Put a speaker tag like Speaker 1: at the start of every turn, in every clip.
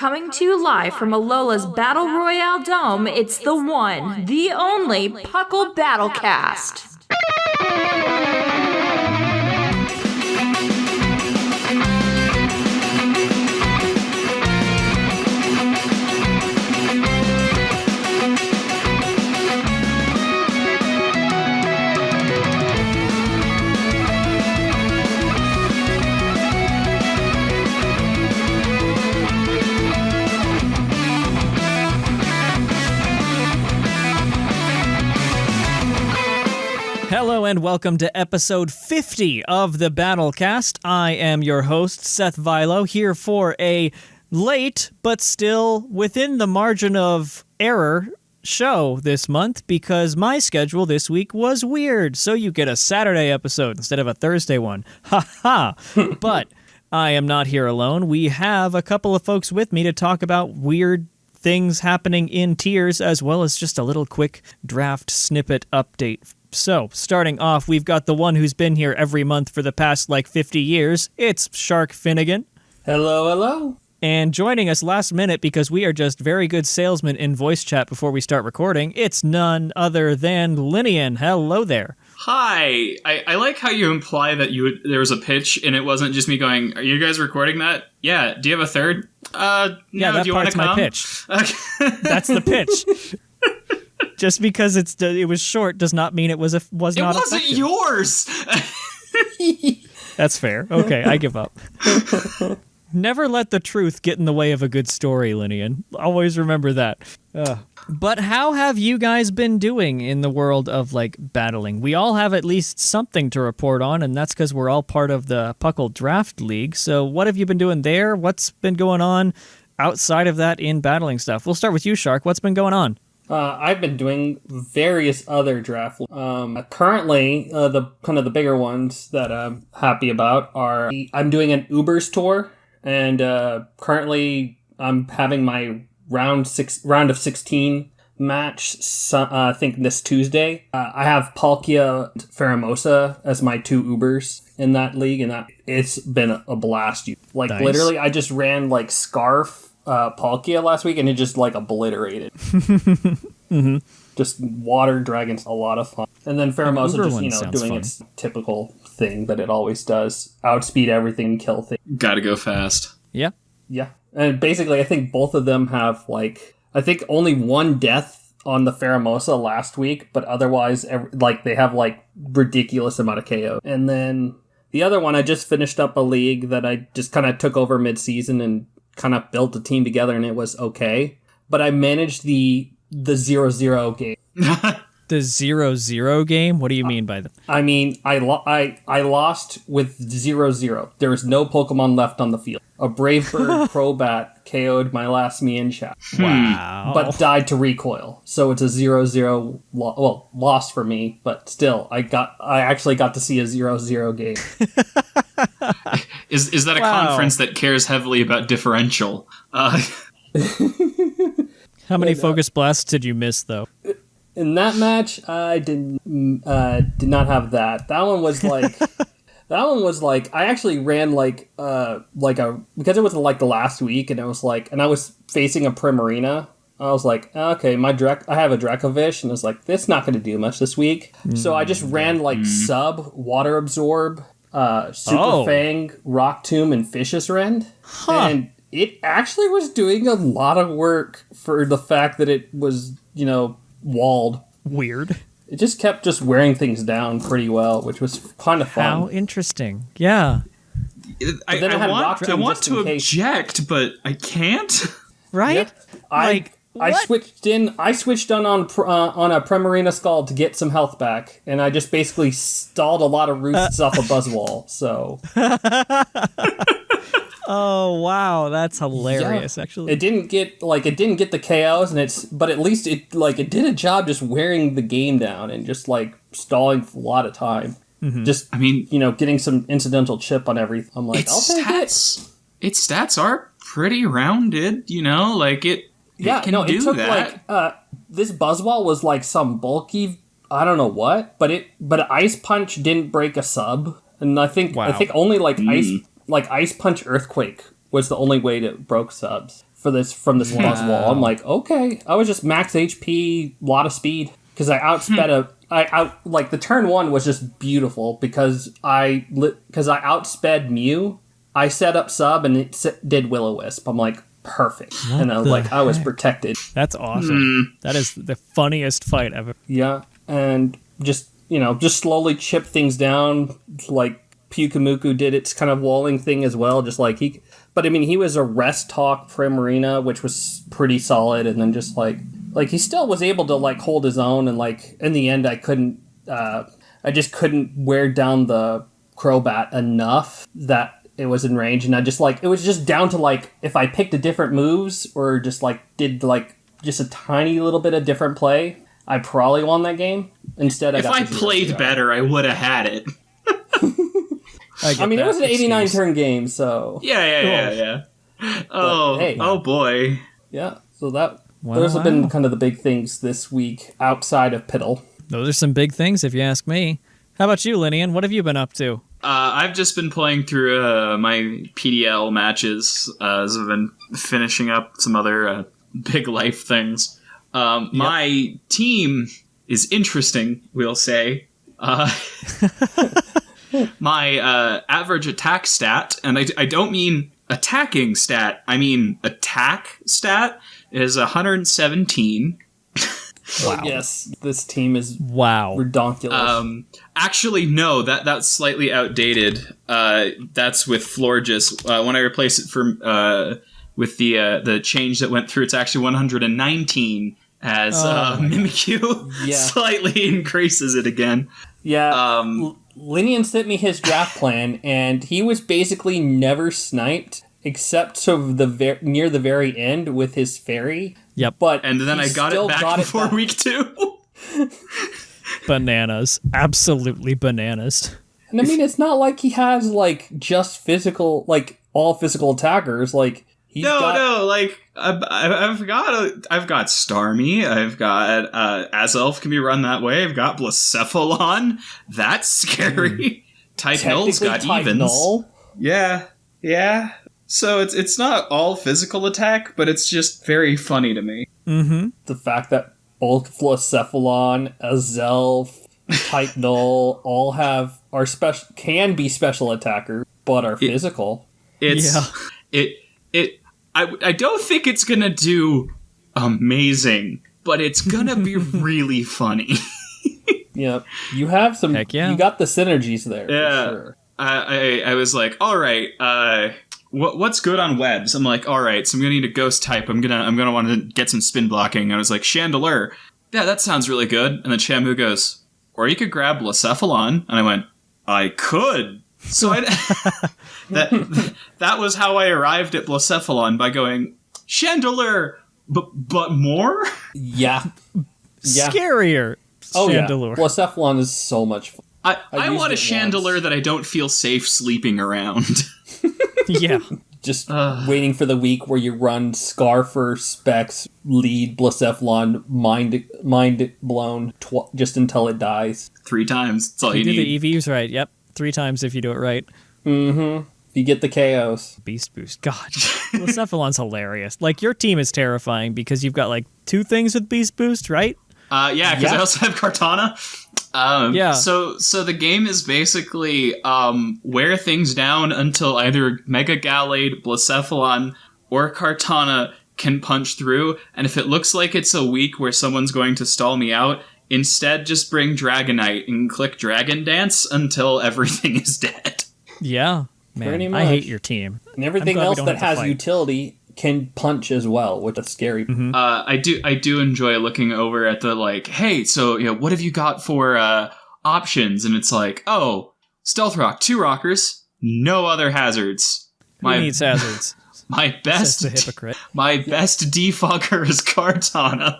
Speaker 1: coming to you live from Alola's Battle Royale Dome, it's the one, the only PUCL Battlecast.
Speaker 2: Hello and welcome to episode 50 of the Battlecast. I am your host, Seth Vilo, here for a late, but still within the margin of error show this month because my schedule this week was weird. So you get a Saturday episode instead of a Thursday one. Ha ha! But I am not here alone. We have a couple of folks with me to talk about weird things happening in tiers, as well as just a little quick draft snippet update. So, starting off, we've got the one who's been here every month for the past, 50 years. It's Shark Finnegan.
Speaker 3: Hello, hello.
Speaker 2: And joining us last minute, because we are just very good salesmen in voice chat before we start recording, it's none other than Lynian. Hello there.
Speaker 4: Hi. I like how you imply that there was a pitch, and it wasn't just me going, are you guys recording that? Yeah. Do you have a third?
Speaker 2: Yeah,
Speaker 4: no,
Speaker 2: that
Speaker 4: do you
Speaker 2: part's my pitch.
Speaker 4: Okay.
Speaker 2: That's the pitch. Just because it was short does not mean it was not effective.
Speaker 4: It wasn't yours!
Speaker 2: That's fair. Okay, I give up. Never let the truth get in the way of a good story, Lynian. Always remember that. But how have you guys been doing in the world of, battling? We all have at least something to report on, and that's because we're all part of the PUCL Draft League. So what have you been doing there? What's been going on outside of that in battling stuff? We'll start with you, Shark. What's been going on?
Speaker 3: I've been doing various other drafts. Currently, the bigger ones that I'm happy about are I'm doing an Uber store, and currently I'm having my round of 16 match. I think this Tuesday. I have PUCL and Pheromosa as my two Ubers in that league, and it's been a blast.
Speaker 2: Nice.
Speaker 3: Literally, I just ran Scarf. PUCL last week, and it just obliterated.
Speaker 2: Mm-hmm.
Speaker 3: Just water dragons, a lot of fun. And then Pheromosa just doing
Speaker 2: fun.
Speaker 3: Its typical thing that it always does: outspeed everything, kill things.
Speaker 4: Gotta go fast.
Speaker 2: Yeah.
Speaker 3: And basically, I think both of them have I think only one death on the Pheromosa last week, but otherwise, they have ridiculous amount of KO. And then the other one, I just finished up a league that I just kind of took over mid-season and kind of built a team together, and it was okay. But I managed the 0-0 game.
Speaker 2: The 0-0 game? What do you mean by that?
Speaker 3: I mean, I lost with 0-0. There was no Pokemon left on the field. A Brave Bird Crobat KO'd my last Mienshao.
Speaker 2: Wow.
Speaker 3: But died to recoil. So it's a 0-0 loss for me, but still, I actually got to see a 0-0 game.
Speaker 4: Is that a conference that cares heavily about differential?
Speaker 2: How many Focus Blasts did you miss, though?
Speaker 3: In that match, I did not have that. That one was I actually ran because it was the last week, and it was and I was facing a Primarina. I was okay, I have a Dracovish, and I was that's not going to do much this week. So I just ran Sub, Water Absorb, Super Fang, Rock Tomb, and Vicious Rend.
Speaker 2: Huh.
Speaker 3: And it actually was doing a lot of work for the fact that it was, walled.
Speaker 2: Weird.
Speaker 3: It just kept wearing things down pretty well, which was kind of fun.
Speaker 2: How interesting. Yeah.
Speaker 4: I want to object, but I can't.
Speaker 2: Right?
Speaker 3: Yeah. I switched on a Primarina Skull to get some health back, and I just basically stalled a lot of roosts off a Buzzwall, so...
Speaker 2: Oh wow, that's hilarious! Yeah. Actually,
Speaker 3: it didn't get the KOs, but at least it did a job just wearing the game down and just stalling for a lot of time.
Speaker 2: Mm-hmm.
Speaker 3: Just getting some incidental chip on everything. I'm
Speaker 4: its stats are pretty rounded. It can do that.
Speaker 3: This Buzzwall was some bulky, I don't know what, but Ice Punch didn't break a sub, and I think only Ice Punch Earthquake was the only way that broke subs. from this Buzzwole. I'm like, okay. I was just max HP, lot of speed, because I outsped the turn 1 was just beautiful because I outsped Mew. I set up sub and it did Will-O-Wisp. I'm like, perfect. And I was like, I was protected.
Speaker 2: That's awesome. That is the funniest fight ever.
Speaker 3: Yeah, and just slowly chip things down. Like Pyukumuku did its kind of walling thing as well. Just like he was a rest talk Primarina, which was pretty solid, and then just like he still was able to like hold his own. And like in the end, I just couldn't wear down the Crobat enough that it was in range, and it was just down to like if I picked a different moves or just like did like just a tiny little bit of different play, I probably won that game. Instead,
Speaker 4: if I played better, I would have had it.
Speaker 3: I mean, it was an 89 turn game, so
Speaker 4: yeah. Oh boy.
Speaker 3: Yeah. So those have been kind of the big things this week outside of Piddle.
Speaker 2: Those are some big things, if you ask me. How about you, Lynian? What have you been up to?
Speaker 4: I've just been playing through my PDL matches as I've been finishing up some other big life things. My team is interesting, we'll say. My average attack stat, and I don't mean attacking stat, I mean attack stat, is 117.
Speaker 3: Wow. Yes, this team is redonkulous.
Speaker 4: Actually, no, that's slightly outdated. That's with Florges. When I replace it with the change that went through, it's actually 119 as Mimikyu slightly increases it again.
Speaker 3: Yeah. Lynian sent me his draft plan, and he was basically never sniped except to near the very end with his fairy.
Speaker 2: Yep.
Speaker 4: And then I got it back before week 2.
Speaker 2: Bananas. Absolutely bananas.
Speaker 3: And I mean, it's not like he has, like, just physical, like, all physical attackers. Like,
Speaker 4: like, I've got Starmie, I've got, Azelf can be run that way, I've got Blacephalon, that's scary. Type-Null's got Evens.
Speaker 3: Null?
Speaker 4: Yeah. So it's not all physical attack, but it's just very funny to me.
Speaker 2: Mm-hmm.
Speaker 3: The fact that both Blacephalon, Azelf, Type Null all can be special attackers, but are physical.
Speaker 4: I don't think it's gonna do amazing, but it's gonna be really funny.
Speaker 3: Yeah, you have some.
Speaker 2: Heck yeah.
Speaker 3: You got the synergies there.
Speaker 4: Yeah,
Speaker 3: for sure.
Speaker 4: I was like, all right, what's good on webs? I'm like, all right, so I'm gonna need a ghost type. I'm gonna want to get some spin blocking. And I was like, Chandelure. Yeah, that sounds really good. And then Shamu goes, or you could grab Blacephalon. And I went, I could. So that was how I arrived at Blacephalon, by going, Chandelure, but more?
Speaker 3: Yeah.
Speaker 2: Scarier. Chandelure.
Speaker 3: Yeah. Blacephalon is so much fun.
Speaker 4: I want a Chandelure that I don't feel safe sleeping around.
Speaker 2: Yeah.
Speaker 3: Just waiting for the week where you run Scarfer, Specs, lead, Blacephalon, mind blown, just until it dies.
Speaker 4: 3 times. That's all you need.
Speaker 2: You do the EVs right. Yep. 3 times if you do it right.
Speaker 3: Mm-hmm. You get the KOs.
Speaker 2: Beast Boost. God. Blacephalon's hilarious. Like, your team is terrifying because you've got, like, 2 things with Beast Boost, right?
Speaker 4: Yeah, because I also have Kartana.
Speaker 2: Yeah.
Speaker 4: So the game is basically wear things down until either Mega Gallade, Blacephalon, or Kartana can punch through, and if it looks like it's a week where someone's going to stall me out, instead just bring Dragonite and click Dragon Dance until everything is dead.
Speaker 2: Yeah. Man,
Speaker 3: pretty much.
Speaker 2: I hate your team.
Speaker 3: And everything else that has utility can punch as well, which is scary.
Speaker 2: Mm-hmm.
Speaker 4: I do enjoy looking over at the, like, hey, so, you know, what have you got for options? And it's like, oh, Stealth Rock, 2 rockers, no other hazards.
Speaker 2: Who needs hazards?
Speaker 4: My best,
Speaker 2: Says the hypocrite.
Speaker 4: My best defogger is Kartana.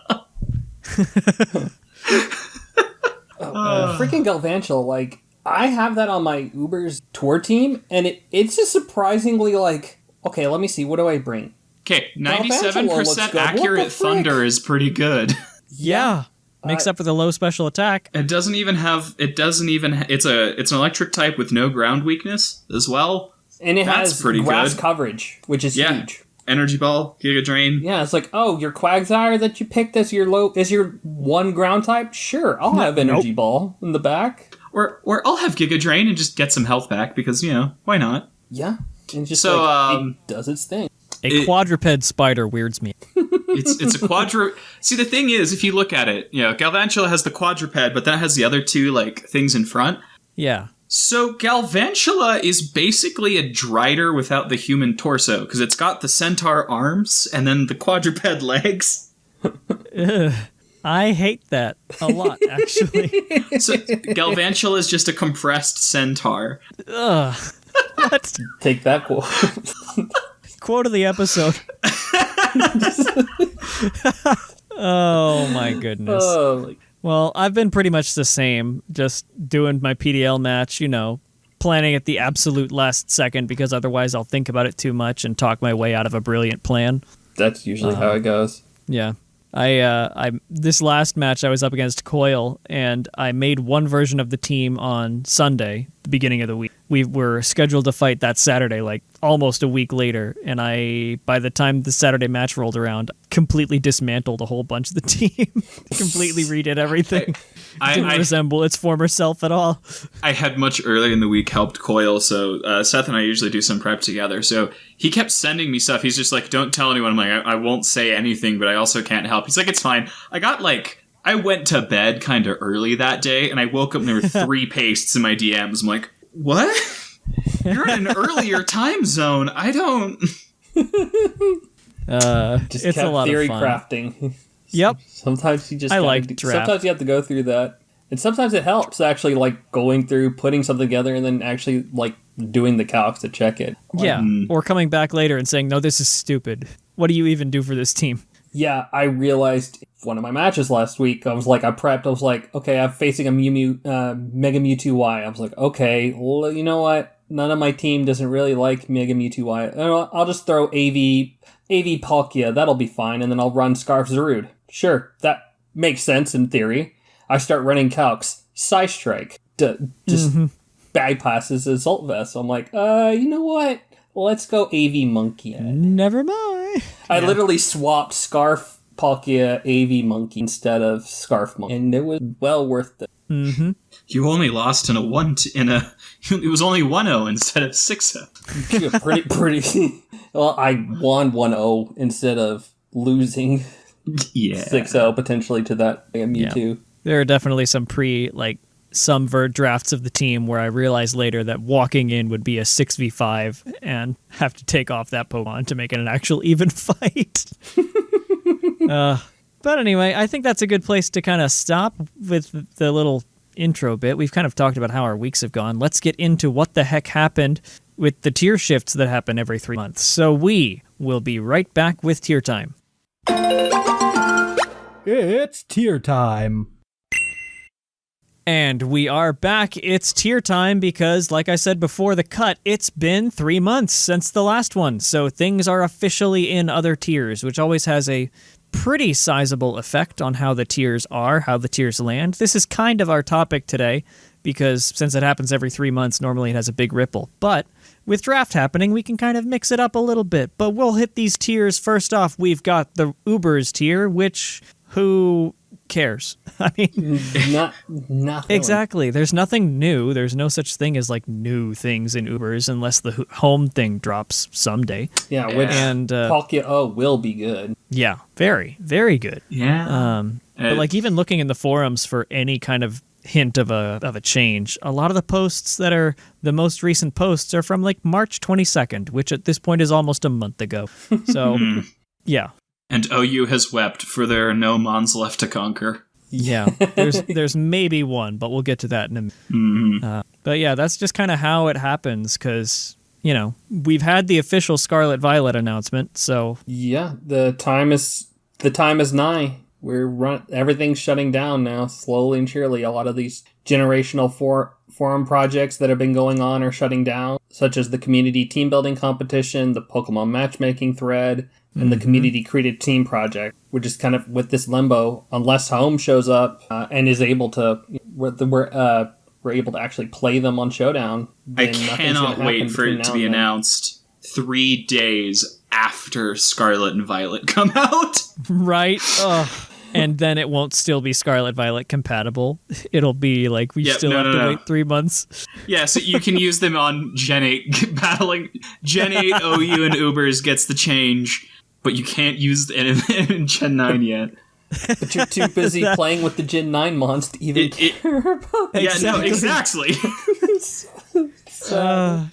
Speaker 3: Freaking Galvantula, like, I have that on my Uber's tour team, and it's just surprisingly like, okay, let me see, what do I bring?
Speaker 4: Okay, 97% accurate Thunder is pretty good.
Speaker 2: Yeah. Makes up for the low special attack.
Speaker 4: It's an electric type with no ground weakness as well.
Speaker 3: And it
Speaker 4: That's
Speaker 3: has
Speaker 4: pretty
Speaker 3: grass
Speaker 4: good.
Speaker 3: coverage, which is huge.
Speaker 4: Energy Ball, Giga Drain.
Speaker 3: Yeah, it's like, oh, your Quagsire that you picked as your one ground type? Sure, I'll have Energy Ball in the back.
Speaker 4: Or I'll have Giga Drain and just get some health back because, why not?
Speaker 3: Yeah. And just
Speaker 4: so,
Speaker 3: it does its thing.
Speaker 2: A quadruped spider weirds me.
Speaker 4: It's a quadruped. See, the thing is, if you look at it, Galvantula has the quadruped, but then it has the other two, things in front.
Speaker 2: Yeah.
Speaker 4: So Galvantula is basically a Drider without the human torso, because it's got the centaur arms and then the quadruped legs.
Speaker 2: I hate that a lot, actually.
Speaker 4: So Galvantula is just a compressed centaur.
Speaker 2: Ugh. What?
Speaker 3: Take that quote.
Speaker 2: Quote of the episode. Oh my goodness. Well, I've been pretty much the same, just doing my PDL match, planning at the absolute last second because otherwise I'll think about it too much and talk my way out of a brilliant plan.
Speaker 3: That's usually how it goes.
Speaker 2: Yeah. I this last match I was up against Coil, and I made one version of the team on Sunday, the beginning of the week. We were scheduled to fight that Saturday, almost a week later, and by the time the Saturday match rolled around, completely dismantled a whole bunch of the team. Completely redid everything. Didn't resemble its former self at all.
Speaker 4: I had much earlier in the week helped Coil, so Seth and I usually do some prep together, so he kept sending me stuff. He's just like, don't tell anyone. I'm like, I won't say anything, but I also can't help. He's like, it's fine. I went to bed kind of early that day, and I woke up and there were 3 pastes in my DMs. I'm like, what? You're in an earlier time zone. I don't...
Speaker 3: Just
Speaker 2: it's
Speaker 3: kept
Speaker 2: a lot
Speaker 3: theory
Speaker 2: of fun.
Speaker 3: Crafting.
Speaker 2: Yep.
Speaker 3: Sometimes you just
Speaker 2: draft.
Speaker 3: Sometimes you have to go through that. And sometimes it helps actually going through, putting something together, and then actually doing the calcs to check it.
Speaker 2: Or coming back later and saying, no, this is stupid. What do you even do for this team?
Speaker 3: Yeah, I realized one of my matches last week, I prepped, I was like, okay, I'm facing a Mega Mewtwo Y. I was like, okay, well, you know what? None of my team doesn't really like Mega Mewtwo Y. I'll just throw AV Palkia, that'll be fine, and then I'll run Scarf Zarude. Sure, that makes sense in theory. I start running calcs. Psystrike. Just bypasses Assault Vest. So I'm like, you know what? Let's go AV Monkey.
Speaker 2: Never mind.
Speaker 3: I literally swapped Scarf Palkia AV Monkey instead of Scarf Monkey, and it was well worth it.
Speaker 2: Mm-hmm.
Speaker 4: You only lost it was only 1-0 instead of 6-0.
Speaker 3: pretty. Well, I won 1-0 instead of losing 6-0 potentially to that Mewtwo.
Speaker 2: Yeah. There are definitely some some drafts of the team where I realized later that walking in would be a 6v5 and have to take off that Pokemon to make it an actual even fight. But anyway, I think that's a good place to kind of stop with the little intro bit. We've kind of talked about how our weeks have gone. Let's get into what the heck happened with the tier shifts that happen every 3 months. So we will be right back with tier time.
Speaker 5: It's tier time.
Speaker 2: And we are back. It's tier time because, like I said before the cut, it's been 3 months since the last one. So things are officially in other tiers, which always has a pretty sizable effect on how the tiers are, how the tiers land. This is kind of our topic today because since it happens every 3 months, normally it has a big ripple. But with draft happening, we can kind of mix it up a little bit. But we'll hit these tiers. First off, we've got the Ubers tier, which who cares? I mean,
Speaker 3: nothing.
Speaker 2: Exactly. There's nothing new. There's no such thing as new things in Ubers unless the home thing drops someday.
Speaker 3: Yeah, which Palkia will be good.
Speaker 2: Yeah, very, very good.
Speaker 4: Yeah.
Speaker 2: But even looking in the forums for any kind of hint of a change, a lot of the posts that are the most recent posts are from March 22nd, which at this point is almost a month ago. So, yeah.
Speaker 4: And OU has wept, for there are no Mons left to conquer.
Speaker 2: Yeah, there's maybe one, but we'll get to that in a minute.
Speaker 4: Mm-hmm.
Speaker 2: But yeah, that's just kind of how it happens, because, we've had the official Scarlet Violet announcement, so...
Speaker 3: Yeah, the time is nigh. Everything's shutting down now, slowly and surely. A lot of these generational forum projects that have been going on are shutting down, such as the community team building competition, the Pokemon matchmaking thread, and the community created team project. We're just kind of with this limbo unless home shows up and is able to we're able to actually play them on Showdown.
Speaker 4: I cannot wait for it to be announced 3 days after Scarlet and Violet come out.
Speaker 2: Right? Ugh. And then it won't still be Scarlet Violet compatible. It'll be like we still have to wait 3 months.
Speaker 4: Yeah, so you can use them on Gen 8 battling. Gen 8 OU and Ubers gets the change, but you can't use it in Gen 9 yet.
Speaker 3: But you're too busy playing with the Gen 9 monster to even care about that.
Speaker 4: Yeah, no, exactly.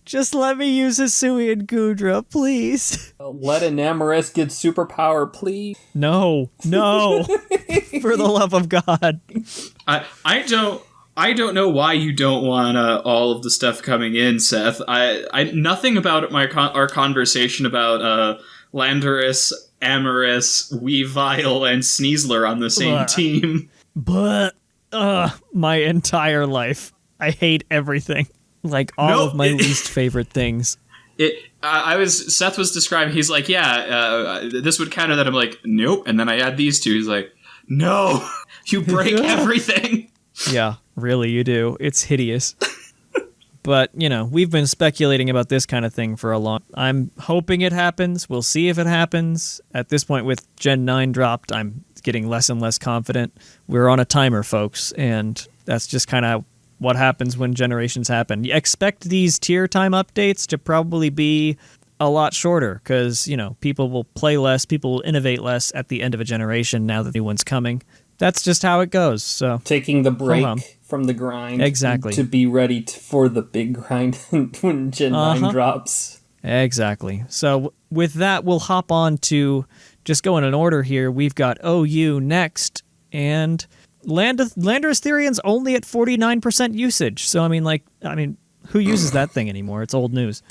Speaker 2: Just let me use Hisui and Goodra, please.
Speaker 3: Let an Amoris get superpower, please.
Speaker 2: No. For the love of God.
Speaker 4: I don't know why you don't want all of the stuff coming in, Seth. I nothing about our conversation about Landorus, Amoris, Weavile, and Sneasler on the same team.
Speaker 2: But my entire life, I hate everything. Like all of my least favorite things.
Speaker 4: Seth was describing, he's like, this would counter that. I'm like, nope. And then I add these two. He's like, no, you break everything.
Speaker 2: Yeah, really, you do. It's hideous. But, we've been speculating about this kind of thing for a long time. I'm hoping it happens. We'll see if it happens. At this point, with Gen 9 dropped, I'm getting less and less confident. We're on a timer, folks, and that's just kind of what happens when generations happen. You expect these tier time updates to probably be a lot shorter because, people will play less, people will innovate less at the end of a generation now that the new one's coming. That's just how it goes. So
Speaker 3: taking the break from the grind
Speaker 2: exactly
Speaker 3: to be ready for the big grind when Gen 9 drops.
Speaker 2: Exactly. So with that, we'll hop on to just go in an order here. We've got OU next, and Landorus Therian's only at 49% usage. So, I mean, who uses that thing anymore? It's old news.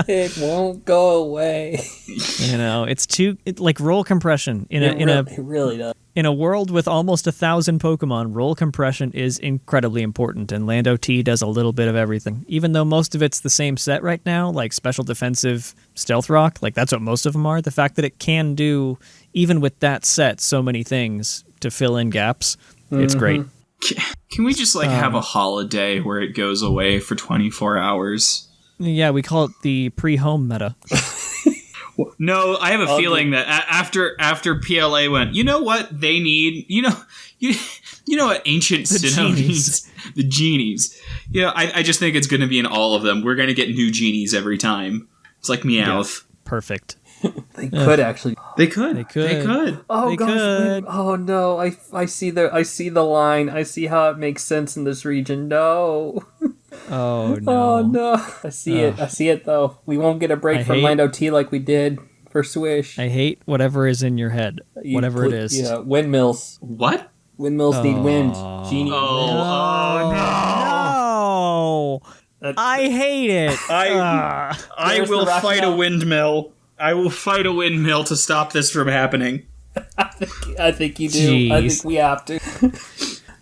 Speaker 3: It won't go away.
Speaker 2: It's like roll compression
Speaker 3: it really does.
Speaker 2: In a world with almost 1,000 Pokemon, roll compression is incredibly important, and Lando T does a little bit of everything. Even though most of it's the same set right now, like Special Defensive Stealth Rock, like that's what most of them are. The fact that it can do, even with that set, so many things to fill in gaps, it's great.
Speaker 4: Can we just have a holiday where it goes away for 24 hours?
Speaker 2: Yeah, we call it the pre-home meta.
Speaker 4: No, I have a feeling that after PLA went, you know what they need? You know what Ancient Sinnoh needs? The genies. Yeah, I just think it's going to be in all of them. We're going to get new genies every time. It's like Meowth.
Speaker 2: Yeah, perfect.
Speaker 3: They could actually.
Speaker 4: They could.
Speaker 3: Oh
Speaker 2: they
Speaker 3: gosh!
Speaker 2: could.
Speaker 3: Oh no! I see the line. I see how it makes sense in this region. No.
Speaker 2: Oh no!
Speaker 3: Oh no! I see it though. We won't get a break from Lando T like we did for Swish.
Speaker 2: I hate whatever is in your head. Whatever it is.
Speaker 3: Yeah, windmills.
Speaker 4: What?
Speaker 3: Windmills need wind. Genie.
Speaker 2: No! I hate it.
Speaker 4: I will fight a windmill. I will fight a windmill to stop this from happening.
Speaker 3: I think you do.
Speaker 2: Jeez.
Speaker 3: I think we have to.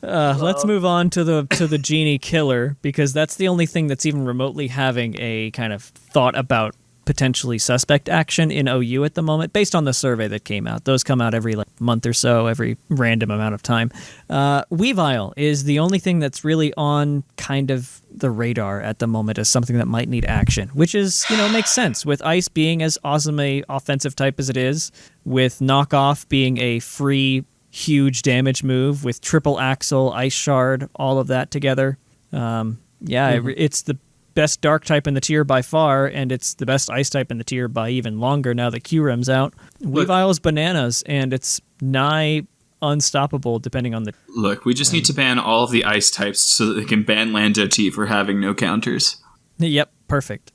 Speaker 2: Let's move on to the genie killer, because that's the only thing that's even remotely having a kind of thought about potentially suspect action in OU at the moment, based on the survey that came out. Those come out every month or so, every random amount of time. Weavile is the only thing that's really on kind of the radar at the moment as something that might need action, which is, makes sense with Ice being as awesome a offensive type as it is, with Knockoff being a free huge damage move, with Triple Axle, Ice Shard, all of that together. It's the best dark type in the tier by far, and it's the best ice type in the tier by even longer now that Q-Rem's out. Weavile's bananas, and it's nigh unstoppable depending on the...
Speaker 4: Look, we just need to ban all of the ice types so that they can ban Lando T for having no counters.
Speaker 2: Yep, perfect.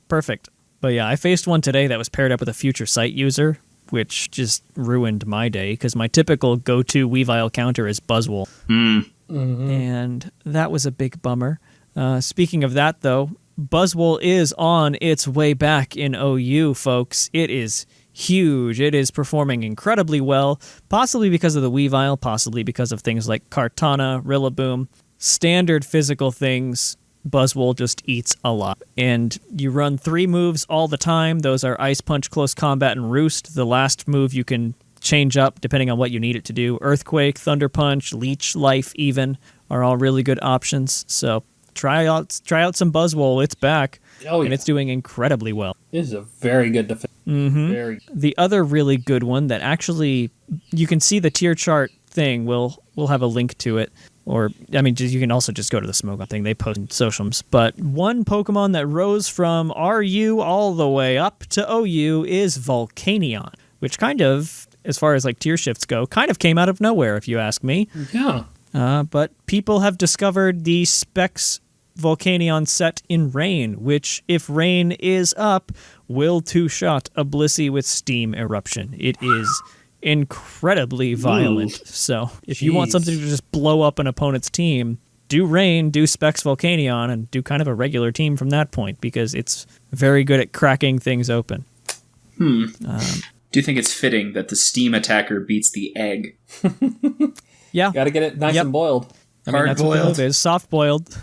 Speaker 2: But yeah, I faced one today that was paired up with a future sight user, which just ruined my day, because my typical go-to Weavile counter is Buzzwole. And that was a big bummer. Speaking of that, though, Buzzwole is on its way back in OU, folks. It is huge. It is performing incredibly well, possibly because of the Weavile, possibly because of things like Kartana, Rillaboom. Standard physical things, Buzzwole just eats a lot. And you run 3 moves all the time. Those are Ice Punch, Close Combat, and Roost. The last move you can change up depending on what you need it to do. Earthquake, Thunder Punch, Leech Life even are all really good options. So try out some Buzzwole. It's back.
Speaker 3: Oh, yeah.
Speaker 2: And it's doing incredibly well.
Speaker 3: It is a very good defense.
Speaker 2: Mm-hmm.
Speaker 3: Very.
Speaker 2: The other really good one that actually you can see the tier chart thing. We'll have a link to it. Or, I mean, you can also just go to the Smogon thing. They post in socials. But one Pokemon that rose from RU all the way up to OU is Volcanion, which kind of, as far as like tier shifts go, kind of came out of nowhere, if you ask me.
Speaker 3: Yeah.
Speaker 2: But people have discovered the Specs Volcanion set in Rain, which, if Rain is up, will two-shot a Blissey with Steam Eruption. It is incredibly violent.
Speaker 3: Ooh.
Speaker 2: So if you want something to just blow up an opponent's team, do Rain, do Specs Volcanion, and do kind of a regular team from that point, because it's very good at cracking things open.
Speaker 4: Do you think it's fitting that the Steam attacker beats the egg?
Speaker 2: Yeah.
Speaker 3: Got to get it nice and boiled.
Speaker 2: I mean, that's what it is. Soft-boiled.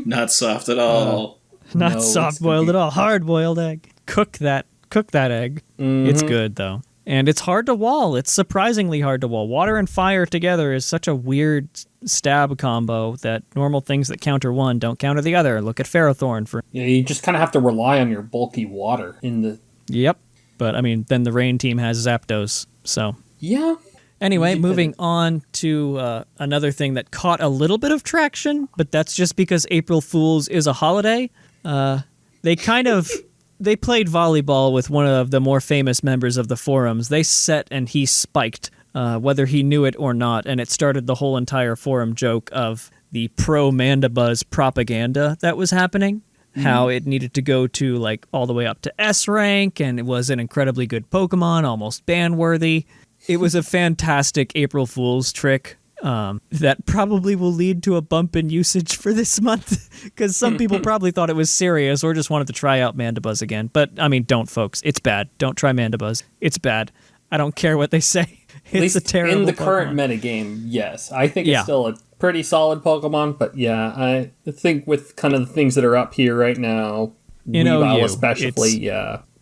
Speaker 4: Not soft at all.
Speaker 2: Not
Speaker 3: No,
Speaker 2: soft-boiled at all. Hard-boiled egg. Cook that egg.
Speaker 3: Mm-hmm.
Speaker 2: It's good, though. And it's hard to wall. It's surprisingly hard to wall. Water and fire together is such a weird stab combo that normal things that counter one don't counter the other. Look at Ferrothorn for...
Speaker 3: Yeah, you just kind of have to rely on your bulky water in the...
Speaker 2: Yep. But, I mean, then the Rain team has Zapdos, so...
Speaker 3: Yeah.
Speaker 2: Anyway, moving on to another thing that caught a little bit of traction, but that's just because April Fool's is a holiday. They played volleyball with one of the more famous members of the forums. They set and he spiked, whether he knew it or not, and it started the whole entire forum joke of the pro-Mandibuzz propaganda that was happening. How it needed to go to like all the way up to S rank, and it was an incredibly good Pokemon, almost ban-worthy. It was a fantastic April Fool's trick that probably will lead to a bump in usage for this month, because some people probably thought it was serious or just wanted to try out Mandibuzz again. But, I mean, don't, folks. It's bad. Don't try Mandibuzz. It's bad. I don't care what they say. It's a terrible
Speaker 3: in the
Speaker 2: Pokemon.
Speaker 3: current metagame, yes. I think it's still a pretty solid Pokemon, but yeah, I think with kind of the things that are up here right now,
Speaker 2: in OU,
Speaker 3: especially,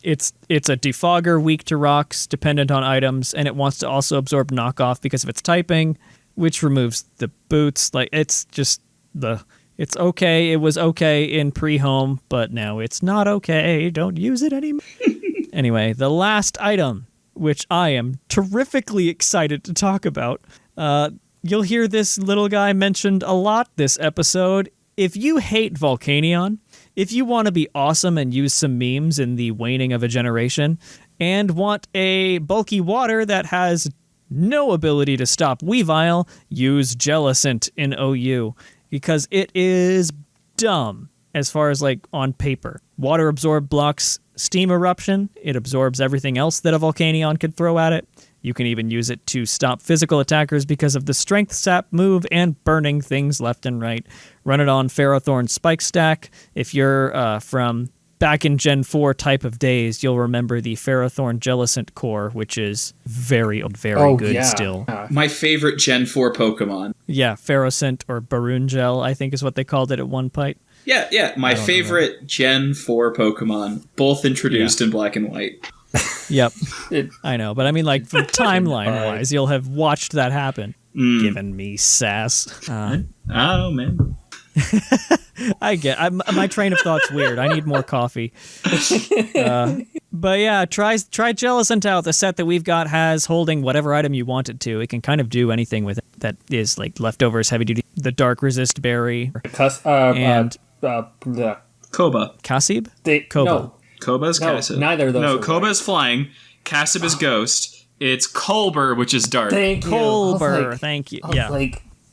Speaker 2: It's a defogger, weak to rocks, dependent on items, and it wants to also absorb knockoff because of its typing, which removes the boots. Like, it's just it's okay. It was okay in pre-home, but now it's not okay. Don't use it anymore. Anyway, the last item, which I am terrifically excited to talk about. You'll hear this little guy mentioned a lot this episode. If you hate Volcanion, if you want to be awesome and use some memes in the waning of a generation, and want a bulky water that has no ability to stop Weavile, use Jellicent in OU, because it is dumb as far as like on paper. Water Absorb blocks Steam Eruption. It absorbs everything else that a Volcanion could throw at it. You can even use it to stop physical attackers because of the Strength Sap move and burning things left and right. Run it on Ferrothorn Spike Stack. If you're from back in Gen 4 type of days, you'll remember the Ferrothorn Jellicent core, which is very good still.
Speaker 4: My favorite Gen 4 Pokemon.
Speaker 2: Yeah, Ferrocent or Barungel, I think is what they called it at one point.
Speaker 4: Yeah, my favorite Gen 4 Pokemon, both introduced in black and white.
Speaker 2: Yep, I know, but I mean, like, from timeline-wise, you'll have watched that happen. Giving me sass.
Speaker 4: Oh, man.
Speaker 2: My train of thought's weird. I need more coffee. But yeah, try Jellicent out. The set that we've got has holding whatever item you want it to. It can kind of do anything with it that is, like, leftovers, heavy-duty. The Dark Resist Berry.
Speaker 4: Koba.
Speaker 2: Kasib?
Speaker 3: Koba.
Speaker 2: No.
Speaker 4: Koba's Kasib.
Speaker 3: Neither of those.
Speaker 4: No,
Speaker 3: are
Speaker 4: Koba's flying. Kasib is Ghost. It's Colbur, which is Dark.
Speaker 3: Thank you.
Speaker 2: Colbur, thank you. Yeah,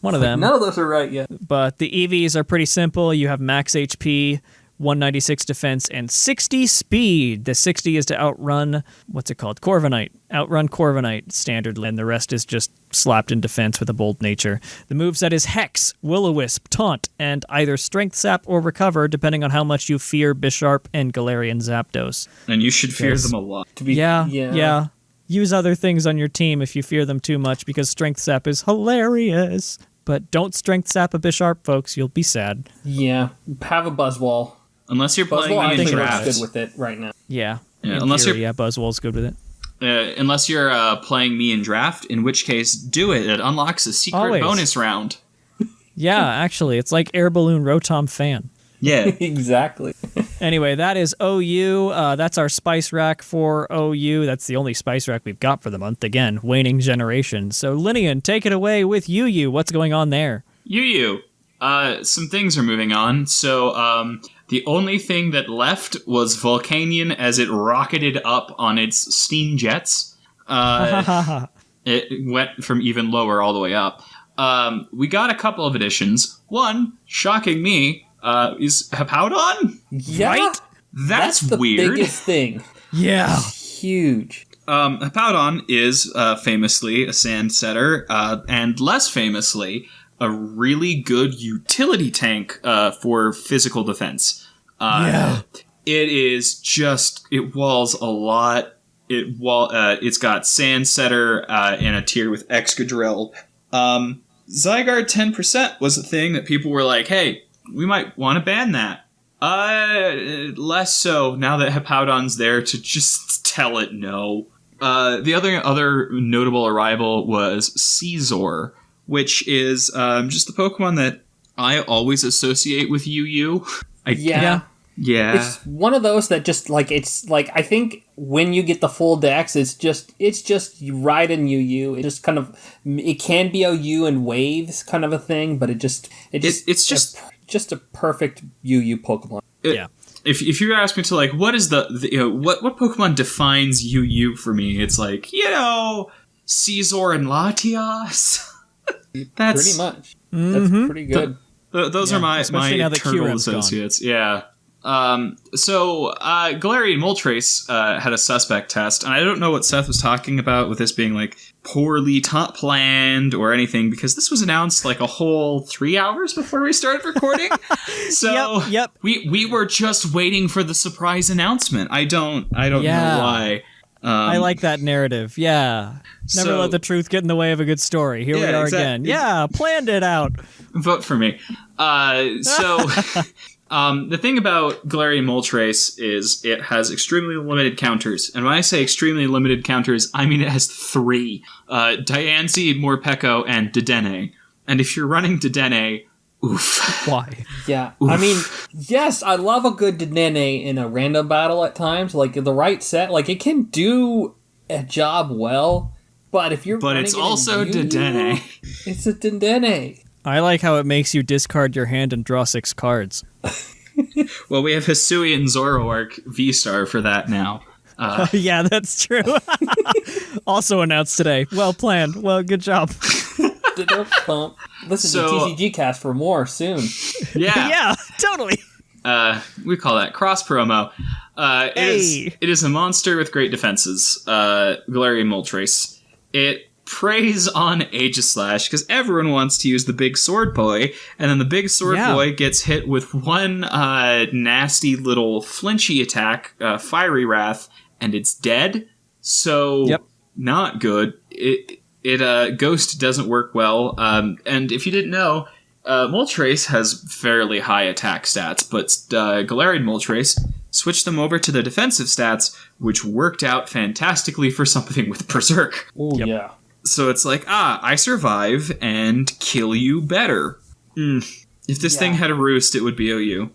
Speaker 2: one of them.
Speaker 3: None of those are right yet.
Speaker 2: But the EVs are pretty simple. You have max HP, 196 defense, and 60 speed. The 60 is to outrun, what's it called? Corviknight. Outrun Corviknight standardly, and the rest is just slapped in defense with a bold nature. The moveset is Hex, Will-O-Wisp, Taunt, and either Strength Sap or Recover, depending on how much you fear Bisharp and Galarian Zapdos.
Speaker 4: And you should fear them a lot.
Speaker 2: Yeah. Use other things on your team if you fear them too much, because Strength Sap is hilarious. But don't Strength Sap a Bisharp, folks. You'll be sad.
Speaker 3: Yeah. Have a Buzzwole.
Speaker 4: Unless you're playing
Speaker 3: Buzzwole,
Speaker 4: me in draft.
Speaker 3: good with it right now.
Speaker 2: Yeah. Buzzwole's good with it.
Speaker 4: Unless you're playing me in draft, in which case, do it. It unlocks a secret bonus round.
Speaker 2: Yeah, actually, it's like Air Balloon Rotom Fan.
Speaker 4: Yeah.
Speaker 3: Exactly.
Speaker 2: Anyway, that is OU. That's our spice rack for OU. That's the only spice rack we've got for the month. Again, waning generation. So, Lynian, take it away with UU. What's going on there?
Speaker 4: UU. Some things are moving on. So, the only thing that left was Volcanion as it rocketed up on its steam jets. It went from even lower all the way up. We got a couple of additions. One, shocking me, is Hippowdon?
Speaker 3: Yeah.
Speaker 4: Right? That's
Speaker 3: the
Speaker 4: weird.
Speaker 3: biggest thing.
Speaker 2: Yeah.
Speaker 3: Huge.
Speaker 4: Hippowdon is famously a sand setter, and less famously, a really good utility tank for physical defense.
Speaker 2: Yeah.
Speaker 4: It is just, it walls a lot. It's got Sand Setter in a tier with Excadrill. Zygarde 10% was a thing that people were like, hey, we might want to ban that. Less so now that Hippowdon's there to just tell it no. The other notable arrival was Caesar, which is just the Pokemon that I always associate with UU.
Speaker 3: Yeah.
Speaker 4: Yeah.
Speaker 3: It's one of those that just it's I think when you get the full dex, it's just you ride in UU. It just kind of, it can be OU in waves kind of a thing, but it's just a perfect UU Pokemon.
Speaker 2: Yeah.
Speaker 4: If you ask me to what is the what Pokemon defines UU for me, it's Caesar and Latias. That's
Speaker 3: pretty much. That's pretty good.
Speaker 4: Those are my
Speaker 2: now that
Speaker 4: turtle
Speaker 2: Kyurem's
Speaker 4: associates. Gone. Yeah. So Galarian Moltres had a suspect test, and I don't know what Seth was talking about with this being poorly planned or anything, because this was announced a whole 3 hours before we started recording. So
Speaker 2: yep.
Speaker 4: We were just waiting for the surprise announcement. I don't know why.
Speaker 2: I like that narrative. Yeah. Never let the truth get in the way of a good story. Here we are again. Yeah, planned it out.
Speaker 4: Vote for me. The thing about Galarian Moltres is it has extremely limited counters. And when I say extremely limited counters, I mean it has 3. Diancie, Morpeko, and Dedenne. And if you're running Dedenne, oof.
Speaker 2: Why?
Speaker 3: Yeah. Oof. I mean, yes, I love a good Dedenne in a random battle at times. The right set, it can do a job well. But if you're
Speaker 4: it's also Dedenne.
Speaker 3: It's a Dedenne.
Speaker 2: I like how it makes you discard your hand and draw 6 cards.
Speaker 4: Well, we have Hisuian Zoroark V-Star for that now.
Speaker 2: Yeah, that's true. Also announced today. Well planned. Well, good job.
Speaker 3: Listen to TCG Cast for more soon.
Speaker 4: Yeah.
Speaker 2: Yeah, totally.
Speaker 4: We call that cross promo. It is a monster with great defenses. Galarian Moltres. It preys on Aegislash because everyone wants to use the big sword boy, and then the big sword boy gets hit with one nasty little flinchy attack, Fiery Wrath, and it's dead. So not good. Ghost doesn't work well, and if you didn't know, Moltres has fairly high attack stats, but Galarian Moltres switched them over to the defensive stats, which worked out fantastically for something with Berserk.
Speaker 3: Oh yeah.
Speaker 4: So it's I survive and kill you better. If this thing had a roost, it would be OU.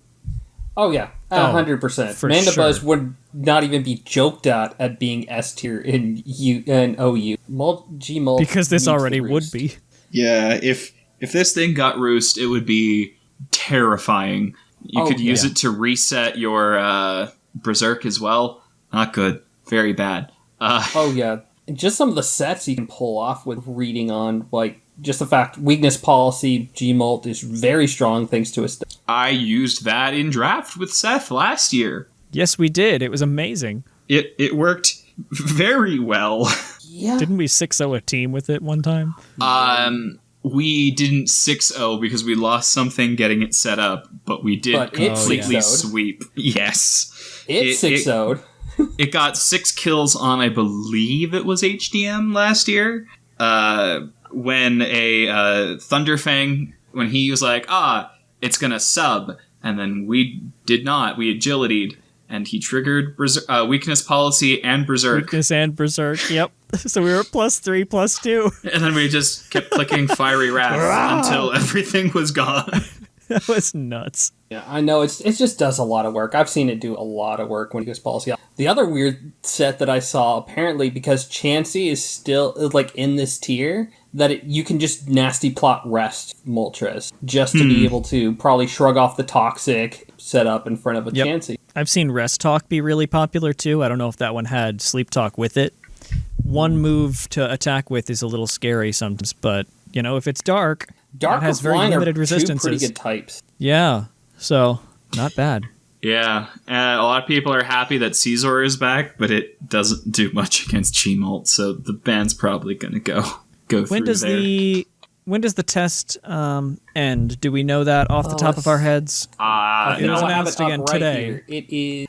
Speaker 3: Oh yeah, 100%. Mandibuzz would not even be joked at being S tier in OU. Gmult
Speaker 2: because this already would be.
Speaker 4: Yeah, if this thing got roost, it would be terrifying. You could use it to reset your Berserk as well. Not good. Very bad.
Speaker 3: Oh yeah. Just some of the sets you can pull off with reading on, just the fact weakness policy Gmult is very strong thanks to his.
Speaker 4: I used that in draft with Seth last year.
Speaker 2: Yes, we did. It was amazing.
Speaker 4: It worked very well.
Speaker 3: Yeah.
Speaker 2: Didn't we 6-0 a team with it one time?
Speaker 4: We didn't 6-0 because we lost something getting it set up, but we did completely sweep. Yes.
Speaker 3: It 6-0'd.
Speaker 4: It got 6 kills on, I believe it was HDM last year, when a Thunderfang, when he was it's gonna sub, and then we did not. We agility'd, and he triggered Weakness Policy and Berserk.
Speaker 2: Weakness and Berserk, yep. So we were +3, +2.
Speaker 4: And then we just kept clicking Fiery Wrath until everything was gone.
Speaker 2: That was nuts.
Speaker 3: Yeah, I know, it just does a lot of work. I've seen it do a lot of work when it goes policy. The other weird set that I saw, apparently, because Chansey is still, like, in this tier, that you can just nasty plot rest Moltres, just to be able to probably shrug off the toxic setup in front of a Chansey.
Speaker 2: I've seen Rest Talk be really popular, too. I don't know if that one had Sleep Talk with it. One move to attack with is a little scary sometimes, but, you know, if it's dark
Speaker 3: Dark
Speaker 2: has
Speaker 3: or
Speaker 2: very
Speaker 3: Flying
Speaker 2: limited
Speaker 3: are
Speaker 2: resistances.
Speaker 3: two pretty good types.
Speaker 2: Yeah, so not bad.
Speaker 4: Yeah, a lot of people are happy that Caesar is back, but it doesn't do much against Gmult, so the ban's probably going to go
Speaker 2: When
Speaker 4: through
Speaker 2: there. When does the test end? Do we know that off the top of our heads?
Speaker 3: No,
Speaker 2: It was
Speaker 3: I have
Speaker 2: announced
Speaker 3: it up
Speaker 2: again
Speaker 3: right
Speaker 2: today.
Speaker 3: here. It is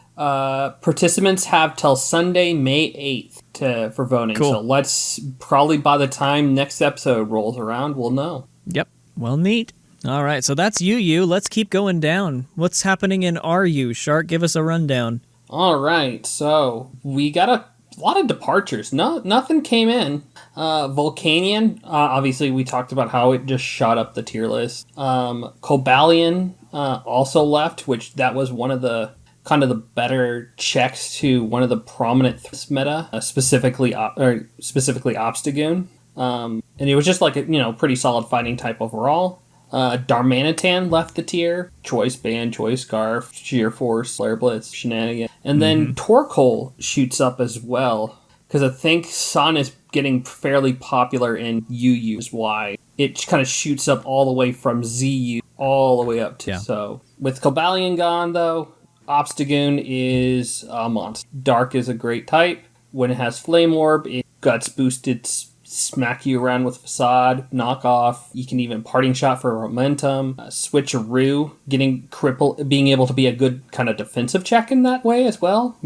Speaker 3: participants have till Sunday, May 8th for voting.
Speaker 2: Cool.
Speaker 3: So let's probably by the time next episode rolls around, we'll know.
Speaker 2: Yep. Well, neat. All right, so that's UU. Let's keep going down. What's happening in RU? Shark, give us a rundown.
Speaker 3: All right, so we got a lot of departures. Nothing came in. Volcanion, obviously we talked about how it just shot up the tier list. Cobalion also left, which that was one of the kind of the better checks to one of the prominent meta, specifically Obstagoon. And it was just like a pretty solid fighting type overall. Darmanitan left the tier. Choice Band, Choice Scarf, Sheer Force, Flare Blitz, Shenanigan. And then Torkoal shoots up as well. Because I think Sun is getting fairly popular in UU is why. It kind of shoots up all the way from ZU all the way up to.
Speaker 2: Yeah.
Speaker 3: So with Cobalion gone though, Obstagoon is a monster. Dark is a great type. When it has Flame Orb, it guts boosted smack you around with Facade, knockoff. You can even Parting Shot for momentum. Switcheroo, getting cripple, being able to be a good kind of defensive check in that way as well.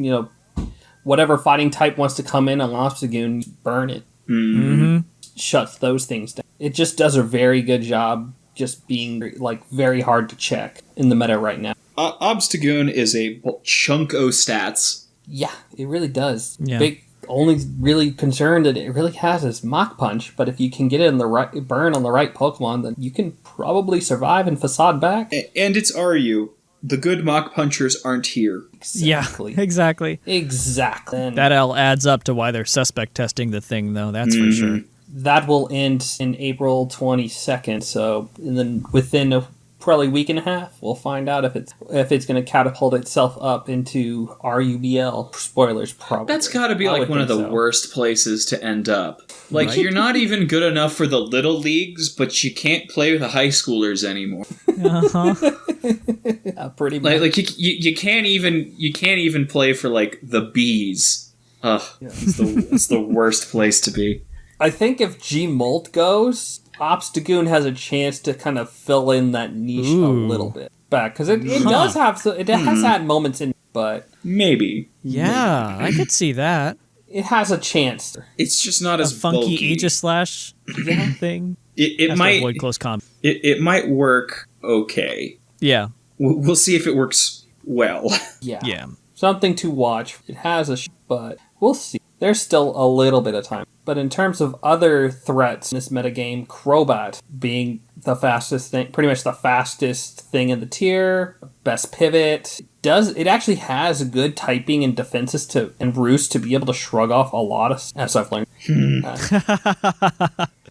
Speaker 3: Whatever fighting type wants to come in on Obstagoon, burn it.
Speaker 2: Mm-hmm.
Speaker 3: Shuts those things down. It just does a very good job just being like very hard to check in the meta right now.
Speaker 4: Obstagoon is a chunk of stats.
Speaker 3: Yeah, it really does.
Speaker 2: Yeah.
Speaker 3: Only really concerned that it really has is Mach Punch, but if you can get it in the right burn on the right Pokemon, then you can probably survive and Facade back.
Speaker 4: And it's RU. The good Mach Punchers aren't here.
Speaker 3: Exactly.
Speaker 2: Yeah, exactly.
Speaker 3: Exactly.
Speaker 2: That all adds up to why they're suspect testing the thing, though, that's for sure.
Speaker 3: That will end in April 22nd, so and then within probably week and a half, we'll find out if it's going to catapult itself up into RUBL. Spoilers, probably.
Speaker 4: That's got to be like one of the worst places to end up. Like,
Speaker 2: Right?
Speaker 4: You're not even good enough for the little leagues, but you can't play with the high schoolers anymore.
Speaker 2: Uh-huh.
Speaker 3: Pretty much.
Speaker 4: Like you can't even play for like the Bs. Ugh, it's the worst place to be.
Speaker 3: I think if Gmult goes, Obstagoon has a chance to kind of fill in that niche a little bit back because it does have it has had moments in, but
Speaker 4: maybe.
Speaker 2: Yeah, I could see that.
Speaker 3: it has a chance.
Speaker 4: It's just not
Speaker 2: A
Speaker 4: as
Speaker 2: funky
Speaker 4: bulky.
Speaker 2: Aegis Slash thing.
Speaker 4: It
Speaker 2: Has to
Speaker 4: might
Speaker 2: avoid close combat.
Speaker 4: it might work okay.
Speaker 2: Yeah.
Speaker 4: We'll see if it works well.
Speaker 2: Yeah.
Speaker 3: Something to watch. It has but we'll see. There's still a little bit of time. But in terms of other threats in this metagame, Crobat being the fastest thing, pretty much the fastest thing in the tier, best pivot, it actually has good typing and defenses and roost to be able to shrug off a lot of, as I've learned.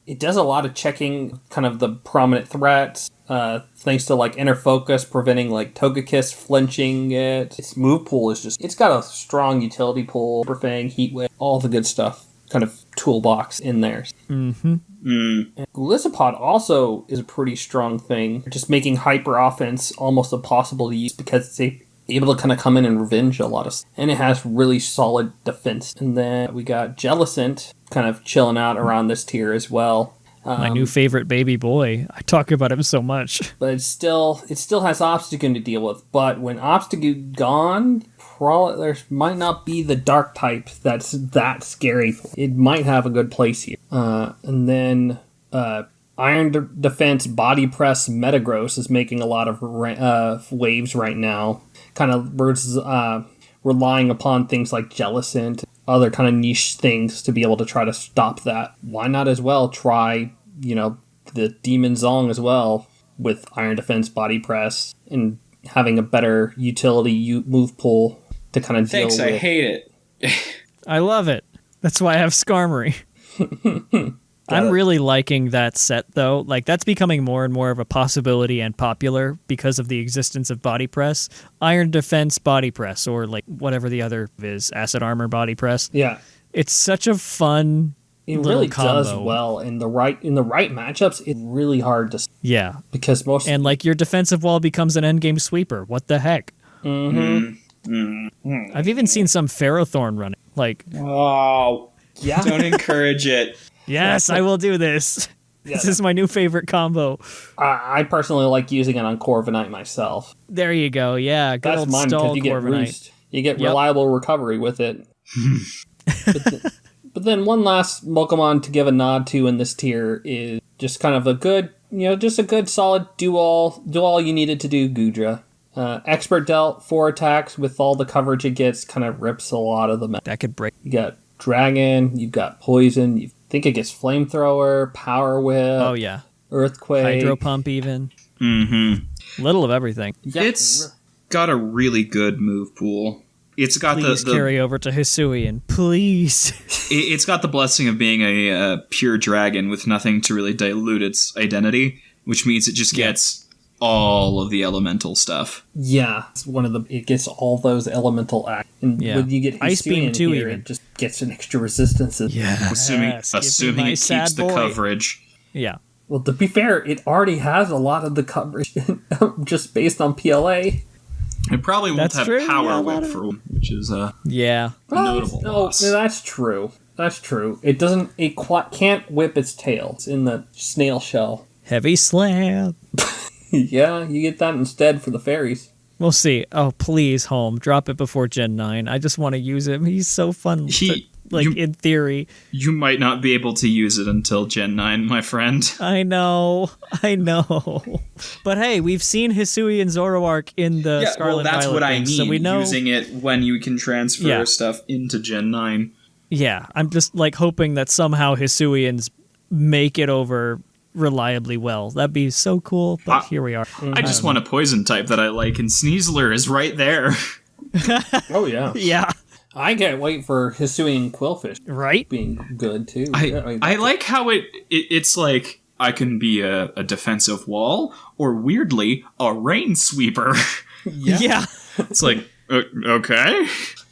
Speaker 3: It does a lot of checking kind of the prominent threats, thanks to like inner focus, preventing like Togekiss flinching it. Its move pool it's got a strong utility pool, Superfang, Heat Wave, all the good stuff, kind of toolbox in there.
Speaker 2: Mm-hmm.
Speaker 3: And Golisopod also is a pretty strong thing, just making hyper offense almost impossible to use because it's able to kind of come in and revenge a lot of stuff. And it has really solid defense. And then we got Jellicent kind of chilling out around this tier as well.
Speaker 2: My new favorite baby boy. I talk about him so much.
Speaker 3: But it still has Obstagoon to deal with. But when Obstagoon gone, probably there might not be the dark type that's that scary. It might have a good place here. And then Iron Defense Body Press Metagross is making a lot of waves right now. Kind of relying upon things like Jellicent, other kind of niche things to be able to try to stop that. Why not as well try, the Demon Zong as well with Iron Defense, Body Press, and having a better utility move pool to kind of deal with.
Speaker 4: I hate it.
Speaker 2: I love it. That's why I have Skarmory. I'm really liking that set, though. Like, that's becoming more and more of a possibility and popular because of the existence of Body Press. Iron Defense Body Press, or like whatever the other is, Acid Armor Body Press.
Speaker 3: Yeah.
Speaker 2: It's such a fun
Speaker 3: It
Speaker 2: little
Speaker 3: really
Speaker 2: combo.
Speaker 3: does well in the right matchups. It's really hard to
Speaker 2: Yeah.
Speaker 3: because most
Speaker 2: And like your defensive wall becomes an endgame sweeper. What the heck?
Speaker 3: Mm-hmm.
Speaker 2: I've even seen some Ferrothorn running. Like,
Speaker 4: Oh,
Speaker 3: yeah.
Speaker 4: don't encourage it.
Speaker 2: yes, I will do this. This is my new favorite combo.
Speaker 3: I personally like using it on Corviknight myself.
Speaker 2: There you go. Yeah, good
Speaker 3: That's
Speaker 2: old
Speaker 3: mine
Speaker 2: stall
Speaker 3: because you get
Speaker 2: Corviknight.
Speaker 3: roost. You get reliable recovery with it. But then one last Pokemon to give a nod to in this tier is just kind of a good, just a good solid do all you needed to do Goodra. Expert dealt 4 attacks with all the coverage it gets, kind of rips a lot of them.
Speaker 2: That could break.
Speaker 3: You got Dragon, you've got Poison, you think it gets Flamethrower, Power Whip,
Speaker 2: Oh, yeah.
Speaker 3: Earthquake.
Speaker 2: Hydro Pump even.
Speaker 4: Mm-hmm.
Speaker 2: Little of everything.
Speaker 3: Yeah,
Speaker 4: It's got a really good move pool. It's got
Speaker 2: Please carry over to Hisuian. Please.
Speaker 4: It's got the blessing of being a pure dragon with nothing to really dilute its identity, which means it just gets all of the elemental stuff.
Speaker 3: Yeah, it's it gets all those elemental acts. And when you get
Speaker 2: Ice Beam
Speaker 3: Hisuian
Speaker 2: too,
Speaker 3: here,
Speaker 2: even.
Speaker 3: it just gets an extra resistance.
Speaker 4: Assuming it keeps the coverage.
Speaker 2: Yeah.
Speaker 3: Well, to be fair, it already has a lot of the coverage just based on PLA.
Speaker 4: It probably won't
Speaker 2: That's
Speaker 4: have
Speaker 2: true,
Speaker 4: Power
Speaker 2: yeah,
Speaker 4: Whip for which is
Speaker 2: Yeah.
Speaker 4: a notable loss.
Speaker 3: No, that's true. That's true. It doesn't. It can't whip its tail. It's in the snail shell.
Speaker 2: Heavy Slam.
Speaker 3: Yeah, you get that instead for the fairies.
Speaker 2: We'll see. Oh, please, Home. Drop it before Gen 9. I just want to use him. He's so fun. In theory.
Speaker 4: You might not be able to use it until Gen 9, my friend.
Speaker 2: I know. But hey, we've seen Hisuian Zoroark in the Scarlet
Speaker 4: that's
Speaker 2: Violet
Speaker 4: what I
Speaker 2: thing,
Speaker 4: mean.
Speaker 2: so we know.
Speaker 4: Using it when you can transfer stuff into Gen 9.
Speaker 2: Yeah, I'm just hoping that somehow Hisuians make it over reliably well. That'd be so cool, but here we are.
Speaker 4: I just want a poison type that I like, and Sneasler is right there.
Speaker 3: Oh, yeah.
Speaker 2: Yeah.
Speaker 3: I can't wait for Hisuian Quillfish
Speaker 2: Right?
Speaker 3: being good, too.
Speaker 4: I like how it's like, I can be a defensive wall, or weirdly, a rain sweeper.
Speaker 2: Yeah.
Speaker 4: It's like, okay,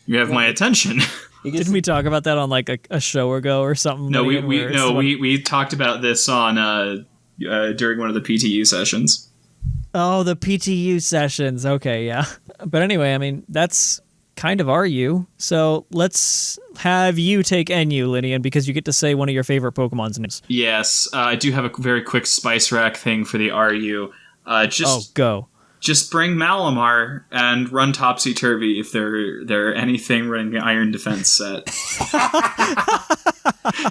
Speaker 4: you have my attention.
Speaker 2: Didn't we talk about that on a show ago or something?
Speaker 4: No, we talked about this on during one of the PTU sessions.
Speaker 2: Oh, the PTU sessions. Okay, yeah. But anyway, I mean, that's kind of RU. So let's have you take NU, Lynian, because you get to say one of your favorite Pokemon's names.
Speaker 4: Yes, I do have a very quick Spice Rack thing for the RU.
Speaker 2: Go.
Speaker 4: Just bring Malamar and run Topsy Turvy if they're anything running the Iron Defense set.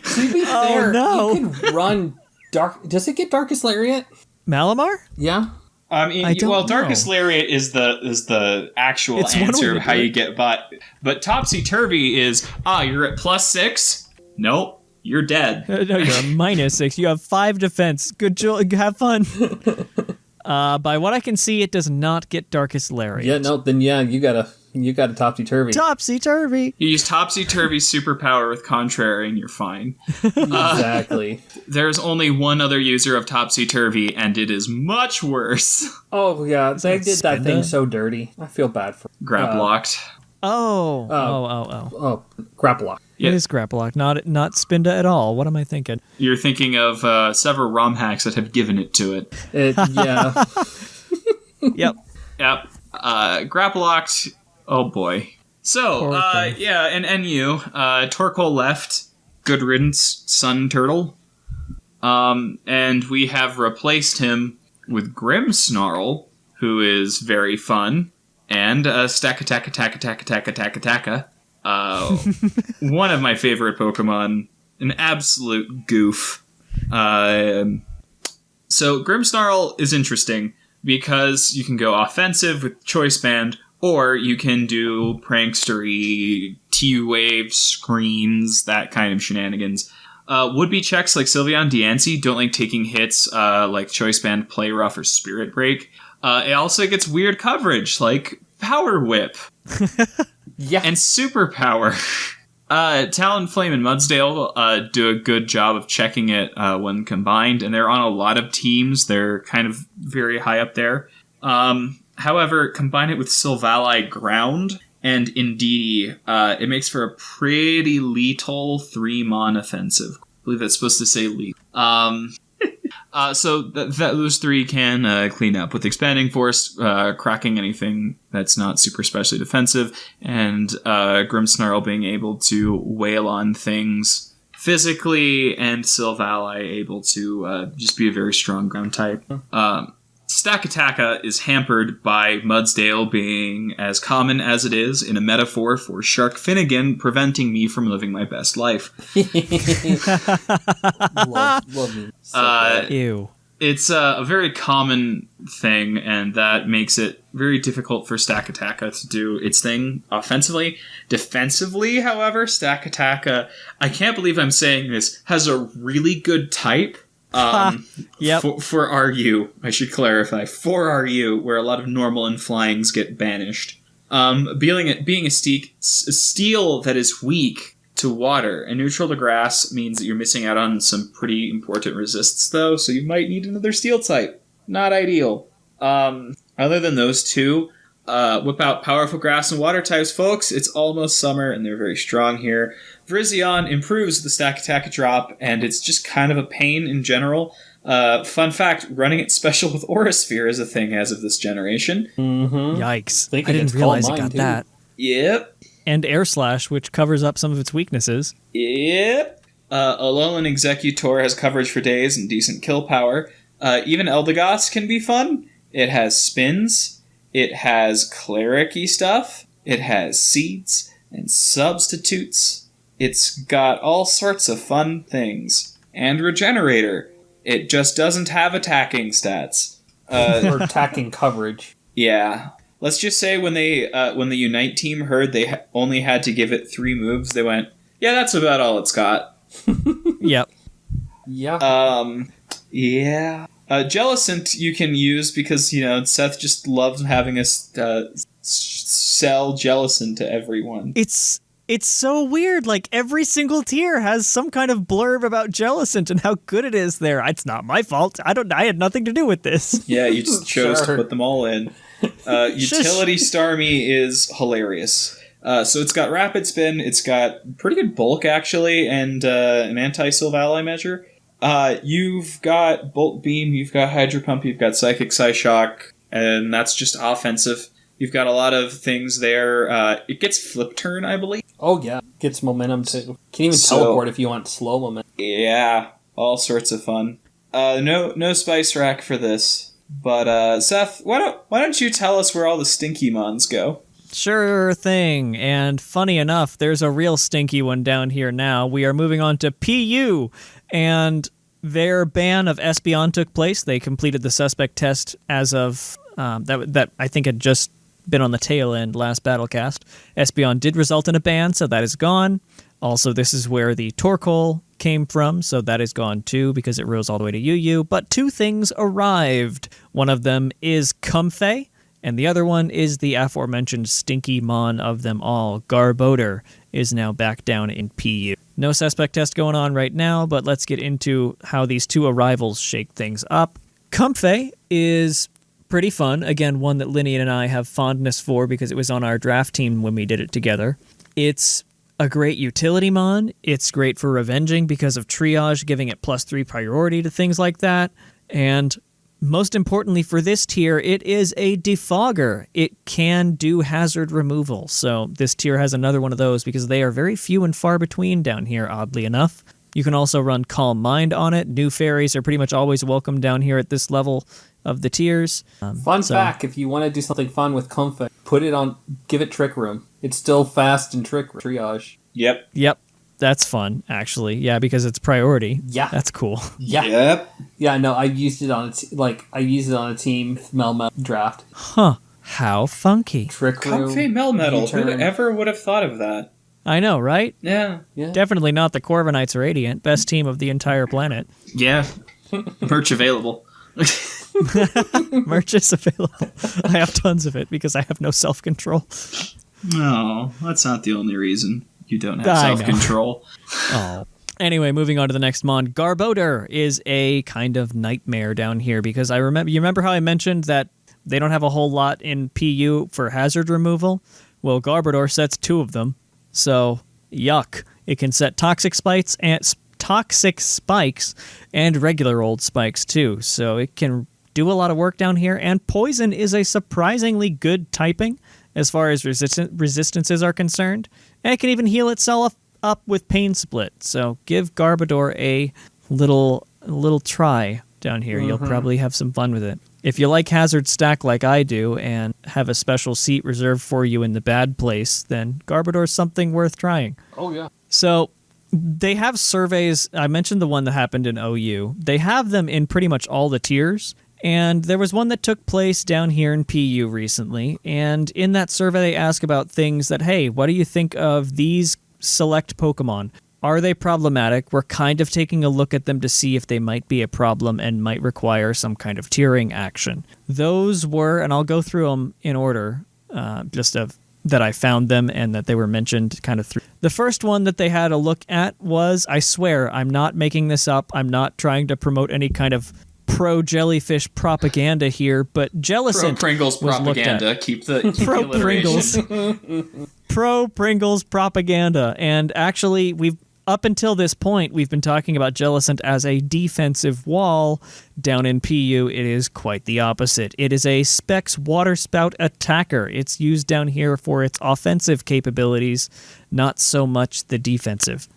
Speaker 3: To be fair,
Speaker 2: no.
Speaker 3: you can run Dark... Does it get Darkest Lariat?
Speaker 2: Malamar?
Speaker 3: Yeah.
Speaker 4: I mean,
Speaker 2: I don't know.
Speaker 4: Darkest Lariat is the actual
Speaker 2: It's one
Speaker 4: answer
Speaker 2: way
Speaker 4: of
Speaker 2: to
Speaker 4: how
Speaker 2: do
Speaker 4: you
Speaker 2: it.
Speaker 4: get but Topsy Turvy is you're at +6. Nope, you're dead.
Speaker 2: No, you're a -6. You have 5 defense. Good job. Have fun. By what I can see, it does not get Darkest Lariat.
Speaker 3: Yeah, no, then you gotta Topsy-Turvy.
Speaker 2: Topsy-turvy.
Speaker 4: You use Topsy Turvy's superpower with Contrary, and you're fine.
Speaker 3: Exactly.
Speaker 4: There's only one other user of Topsy Turvy, and it is much worse.
Speaker 3: Oh, yeah, they did that
Speaker 2: Spinda?
Speaker 3: thing so dirty. I feel bad for
Speaker 4: Grab locked.
Speaker 2: Oh.
Speaker 3: Grapplock.
Speaker 4: Yeah.
Speaker 2: It is Grapplock, not Spinda at all. What am I thinking?
Speaker 4: You're thinking of several ROM hacks that have given it to it.
Speaker 3: Yeah.
Speaker 2: Yep.
Speaker 4: Yep. Grapple locked. Oh boy. So,
Speaker 2: Poor thing.
Speaker 4: and NU, Torkoal left. Good riddance, Sun Turtle. And we have replaced him with Grimmsnarl, who is very fun, and Stack-a-tack-a-tack-a-tack-a-tack-a-tack-a-tack-a. One of my favorite Pokemon, an absolute goof. So Grimmsnarl is interesting because you can go offensive with Choice Band Or you can do prankstery, T-wave screens, that kind of shenanigans. Would-be checks like Sylveon Diancie don't like taking hits like Choice Band, Play Rough, or Spirit Break. It also gets weird coverage like Power Whip.
Speaker 3: Yeah.
Speaker 4: And Superpower. Talonflame and Mudsdale do a good job of checking it when combined, and they're on a lot of teams. They're kind of very high up there. However, combine it with Silvally Ground and Indeedee, it makes for a pretty lethal 3-mon offensive. I believe that's supposed to say lethal. So those 3 can clean up with Expanding Force, cracking anything that's not super specially defensive, and Grimmsnarl being able to wail on things physically, and Silvally able to just be a very strong ground type. Stakataka is hampered by Mudsdale being as common as it is in a metaphor for Shark Finnegan preventing me from living my best life.
Speaker 3: Love me. So
Speaker 2: Ew.
Speaker 4: It's a very common thing, and that makes it very difficult for Stakataka to do its thing offensively. Defensively, however, Stakataka, I can't believe I'm saying this, has a really good type.
Speaker 2: Yep.
Speaker 4: For RU, I should clarify. For RU, where a lot of normal and flyings get banished. Being a steel that is weak to water and neutral to grass means that you're missing out on some pretty important resists, though, so you might need another steel type. Not ideal. Other than those 2, whip out powerful grass and water types, folks. It's almost summer, and they're very strong here. Virizion improves the Stakataka drop, and it's just kind of a pain in general. Fun fact, running it special with Aura Sphere is a thing as of this generation.
Speaker 3: Mm-hmm.
Speaker 2: Yikes.
Speaker 3: Think
Speaker 2: I
Speaker 3: it
Speaker 2: didn't
Speaker 3: gets
Speaker 2: realize
Speaker 3: called
Speaker 2: it
Speaker 3: mine,
Speaker 2: got
Speaker 3: too.
Speaker 2: that.
Speaker 4: Yep.
Speaker 2: And Air Slash, which covers up some of its weaknesses.
Speaker 4: Yep. Alolan Executor has coverage for days and decent kill power. Even Eldegoss can be fun. It has spins. It has cleric-y stuff. It has seeds and substitutes. It's got all sorts of fun things. And Regenerator. It just doesn't have attacking stats.
Speaker 3: or attacking coverage.
Speaker 4: Yeah. Let's just say when the Unite team heard they only had to give it 3 moves, they went, yeah, that's about all it's got.
Speaker 2: Yep.
Speaker 3: Yeah.
Speaker 4: Yeah. Jellicent you can use because, Seth just loves having us sell Jellicent to everyone.
Speaker 2: It's so weird. Like, every single tier has some kind of blurb about Jellicent and how good it is there. It's not my fault. I had nothing to do with this.
Speaker 4: Yeah, you just chose
Speaker 3: Sure.
Speaker 4: to put them all in. Utility Starmie is hilarious. So it's got Rapid Spin, it's got pretty good bulk, actually, and an anti-Silvally measure. You've got Bolt Beam, you've got Hydro Pump, you've got Psychic Psyshock, and that's just offensive. You've got a lot of things there. It gets Flip Turn, I believe.
Speaker 3: Oh, yeah. Gets momentum, too. Can even teleport if you want slow momentum.
Speaker 4: Yeah, all sorts of fun. No Spice Rack for this. But, Seth, why don't you tell us where all the Stinky Mons go?
Speaker 2: Sure thing. And funny enough, there's a real stinky one down here now. We are moving on to PU, and their ban of Espeon took place. They completed the suspect test as of that I think had just been on the tail end last Battlecast. Espeon did result in a ban, so that is gone. Also, this is where the Torkoal came from, so that is gone too because it rose all the way to UU. But 2 things arrived. One of them is Comfey, and the other one is the aforementioned stinky mon of them all. Garbodor is now back down in PU. No suspect test going on right now, but let's get into how these 2 arrivals shake things up. Comfey is pretty fun. Again, one that Lynian and I have fondness for because it was on our draft team when we did it together. It's a great utility mon. It's great for revenging because of triage, giving it +3 priority to things like that. And most importantly for this tier, it is a defogger. It can do hazard removal. So this tier has another one of those because they are very few and far between down here, oddly enough. You can also run Calm Mind on it. New fairies are pretty much always welcome down here at this level of the tiers.
Speaker 3: Fun fact, if you want to do something fun with Comfey, give it Trick Room. It's still fast in Triage.
Speaker 4: Yep.
Speaker 2: That's fun, actually. Yeah, because it's priority.
Speaker 3: Yeah.
Speaker 2: That's cool.
Speaker 3: Yeah.
Speaker 4: Yep.
Speaker 3: Yeah, no, I used it on a team Melmel draft.
Speaker 2: Huh. How funky.
Speaker 3: Trick Room.
Speaker 4: Comfey Melmetal.
Speaker 3: U-turn.
Speaker 4: Whoever would have thought of that?
Speaker 2: I know, right?
Speaker 4: Yeah.
Speaker 2: Definitely not the Corviknights Radiant, best team of the entire planet.
Speaker 4: Yeah. Merch available.
Speaker 2: Merch is available. I have tons of it because I have no self-control.
Speaker 4: No, that's not the only reason you don't have
Speaker 2: I know.
Speaker 4: self-control.
Speaker 2: Oh. Anyway, moving on to the next mon. Garbodor is a kind of nightmare down here because you remember how I mentioned that they don't have a whole lot in PU for hazard removal? Well, Garbodor sets 2 of them. So, yuck. It can set toxic spikes and regular old spikes too. So it can do a lot of work down here. And poison is a surprisingly good typing as far as resistances are concerned. And it can even heal itself up with Pain Split. So give Garbodor a little try down here. You'll probably have some fun with it. If you like Hazard Stack like I do and have a special seat reserved for you in the bad place, then Garbodor's something worth trying.
Speaker 3: Oh, yeah.
Speaker 2: So they have surveys. I mentioned the one that happened in OU. They have them in pretty much all the tiers. And there was one that took place down here in PU recently. And in that survey, they ask about things that, hey, what do you think of these select Pokemon? Are they problematic? We're kind of taking a look at them to see if they might be a problem and might require some kind of tiering action. Those were, and I'll go through them in order, that I found them and that they were mentioned kind of through. The first one that they had a look at was, I swear, I'm not making this up. I'm not trying to promote any kind of pro-jellyfish propaganda here, but Jellicent
Speaker 4: Pro-Pringles
Speaker 2: was looked at.
Speaker 4: propaganda. Keep the
Speaker 2: Pro-Pringles. Pro-Pringles propaganda. And actually, up until this point, we've been talking about Jellicent as a defensive wall. Down in PU, it is quite the opposite. It is a Specs Water Spout attacker. It's used down here for its offensive capabilities, not so much the defensive.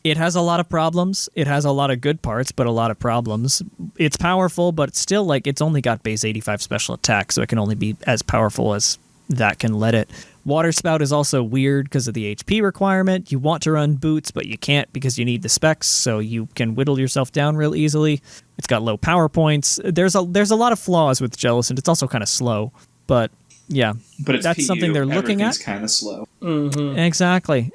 Speaker 2: It has a lot of problems. It has a lot of good parts, but a lot of problems. It's powerful, but still, it's only got base 85 special attack, so it can only be as powerful as that can let it. Water Spout is also weird because of the HP requirement. You want to run boots, but you can't because you need the specs, so you can whittle yourself down real easily. It's got low power points. There's a lot of flaws with Jellicent. It's also kind of slow, but yeah,
Speaker 4: but
Speaker 2: that's
Speaker 4: PU.
Speaker 2: Something they're looking at.
Speaker 4: Everything's kind of slow.
Speaker 3: Mm-hmm.
Speaker 2: Exactly.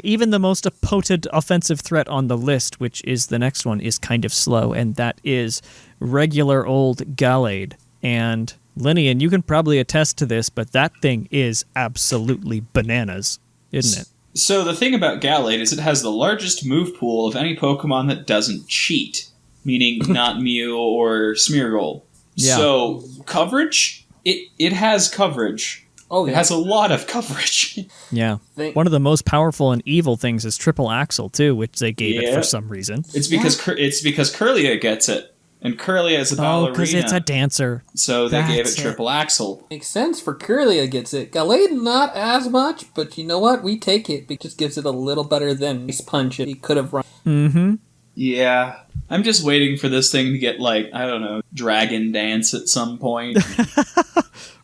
Speaker 2: Even the most potent offensive threat on the list, which is the next one, is kind of slow, and that is regular old Gallade. And Lynian, you can probably attest to this, but that thing is absolutely bananas, isn't it?
Speaker 4: So the thing about Gallade is it has the largest move pool of any Pokemon that doesn't cheat, meaning not Mew or Smeargle.
Speaker 2: Yeah.
Speaker 4: So coverage, it has coverage.
Speaker 3: Oh, yeah.
Speaker 4: It has a lot of coverage.
Speaker 2: Yeah. One of the most powerful and evil things is Triple Axle, too, which they gave it for some reason.
Speaker 4: It's because Curlia gets it. And Curlia is a ballerina.
Speaker 2: Oh, because it's a dancer.
Speaker 4: So they gave it Triple Axle.
Speaker 3: Makes sense for Curlia gets it. Gallade not as much, but you know what? We take it. It just gives it a little better than Ice Punch if he could have run.
Speaker 2: Mm-hmm.
Speaker 4: Yeah. I'm just waiting for this thing to get, Dragon Dance at some point.